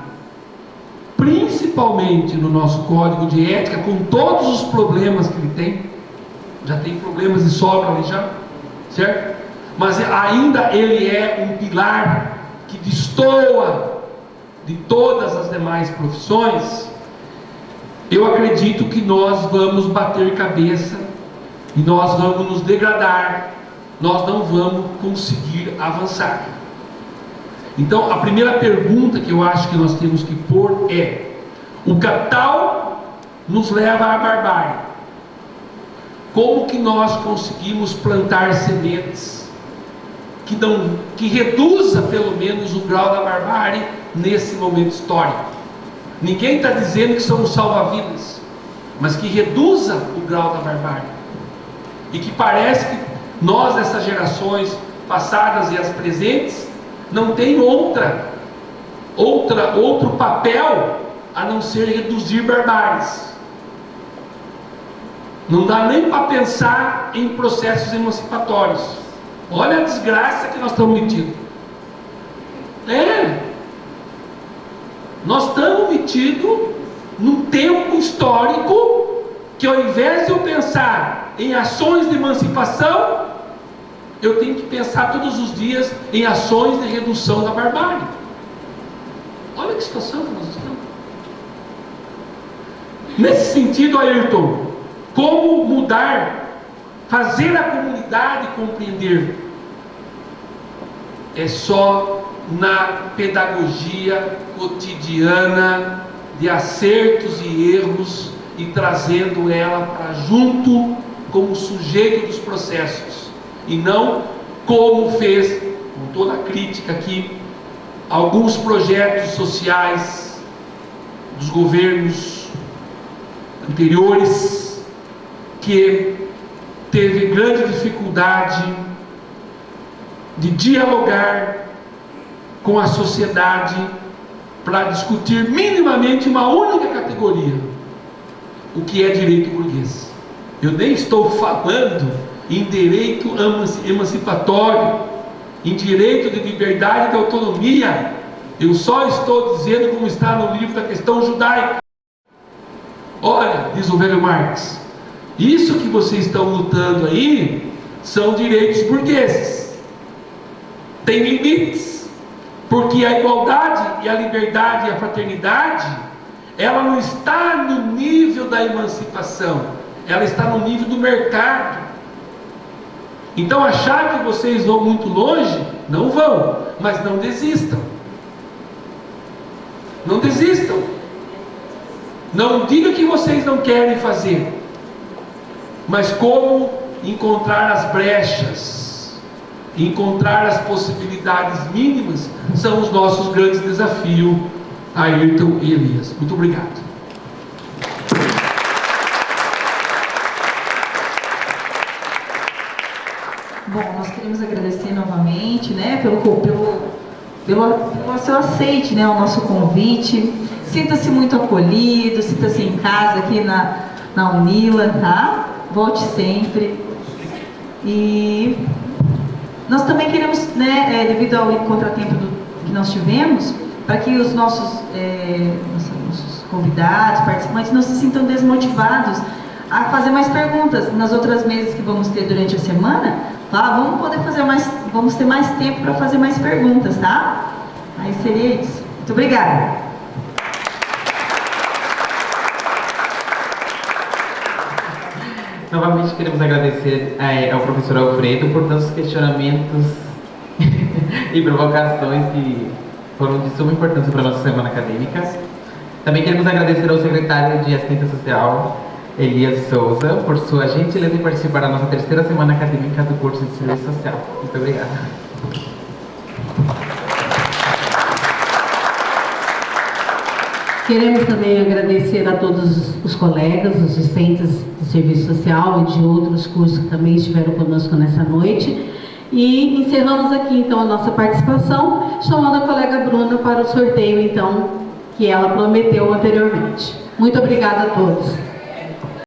principalmente no nosso Código de Ética, com todos os problemas que ele tem, já tem problemas de sobra ali já, certo? Mas ainda ele é um pilar que destoa de todas as demais profissões, eu acredito que nós vamos bater cabeça e nós vamos nos degradar, nós não vamos conseguir avançar. Então, a primeira pergunta que eu acho que nós temos que pôr é: o capital nos leva à barbárie. Como que nós conseguimos plantar sementes que reduza pelo menos o grau da barbárie nesse momento histórico? Ninguém está dizendo que somos salva-vidas, mas que reduza o grau da barbárie. E que parece que nós, essas gerações passadas e as presentes, não tem outro papel a não ser reduzir barbáries. Não dá nem para pensar em processos emancipatórios. Olha a desgraça que nós estamos metidos. Nós estamos metidos num tempo histórico que, ao invés de eu pensar em ações de emancipação, eu tenho que pensar todos os dias em ações de redução da barbárie. Olha que situação que nós estamos. Nesse sentido, Ayrton, como mudar, fazer a comunidade compreender? É só na pedagogia cotidiana de acertos e erros e trazendo ela para junto como sujeito dos processos, e não como fez, com toda a crítica aqui, alguns projetos sociais dos governos anteriores, que teve grande dificuldade de dialogar com a sociedade para discutir minimamente uma única categoria: o que é direito burguês. Eu nem estou falando em direito emancipatório, em direito de liberdade e de autonomia. Eu só estou dizendo como está no livro da questão judaica. Olha, diz o velho Marx, isso que vocês estão lutando aí são direitos burgueses. Tem limites, porque a igualdade e a liberdade e a fraternidade, ela não está no nível da emancipação, ela está no nível do mercado. Então, achar que vocês vão muito longe, não vão, mas não desistam. Não desistam. Não diga que vocês não querem fazer, mas como encontrar as brechas, encontrar as possibilidades mínimas, são os nossos grandes desafios, Ayrton e Elias. Muito obrigado. Bom, nós queremos agradecer novamente, né, pelo seu aceite, né, ao nosso convite. Sinta-se muito acolhido, sinta-se em casa aqui na Unila, tá? Volte sempre. E nós também queremos, né, devido ao contratempo que nós tivemos, para que os nossos convidados, participantes, não se sintam desmotivados a fazer mais perguntas nas outras mesas que vamos ter durante a semana. Vamos ter mais tempo para fazer mais perguntas, tá? Aí seria isso. Muito obrigada. Novamente queremos agradecer ao professor Alfredo por nossos questionamentos e provocações que foram de suma importância para a nossa semana acadêmica. Também queremos agradecer ao secretário de Assistência Social, Elias Souza, por sua gentileza em participar da nossa terceira semana acadêmica do curso de Serviço Social. Muito obrigada. Queremos também agradecer a todos os colegas, os discentes de Serviço Social e de outros cursos que também estiveram conosco nessa noite. E encerramos aqui, então, a nossa participação, chamando a colega Bruna para o sorteio, então, que ela prometeu anteriormente. Muito obrigada a todos.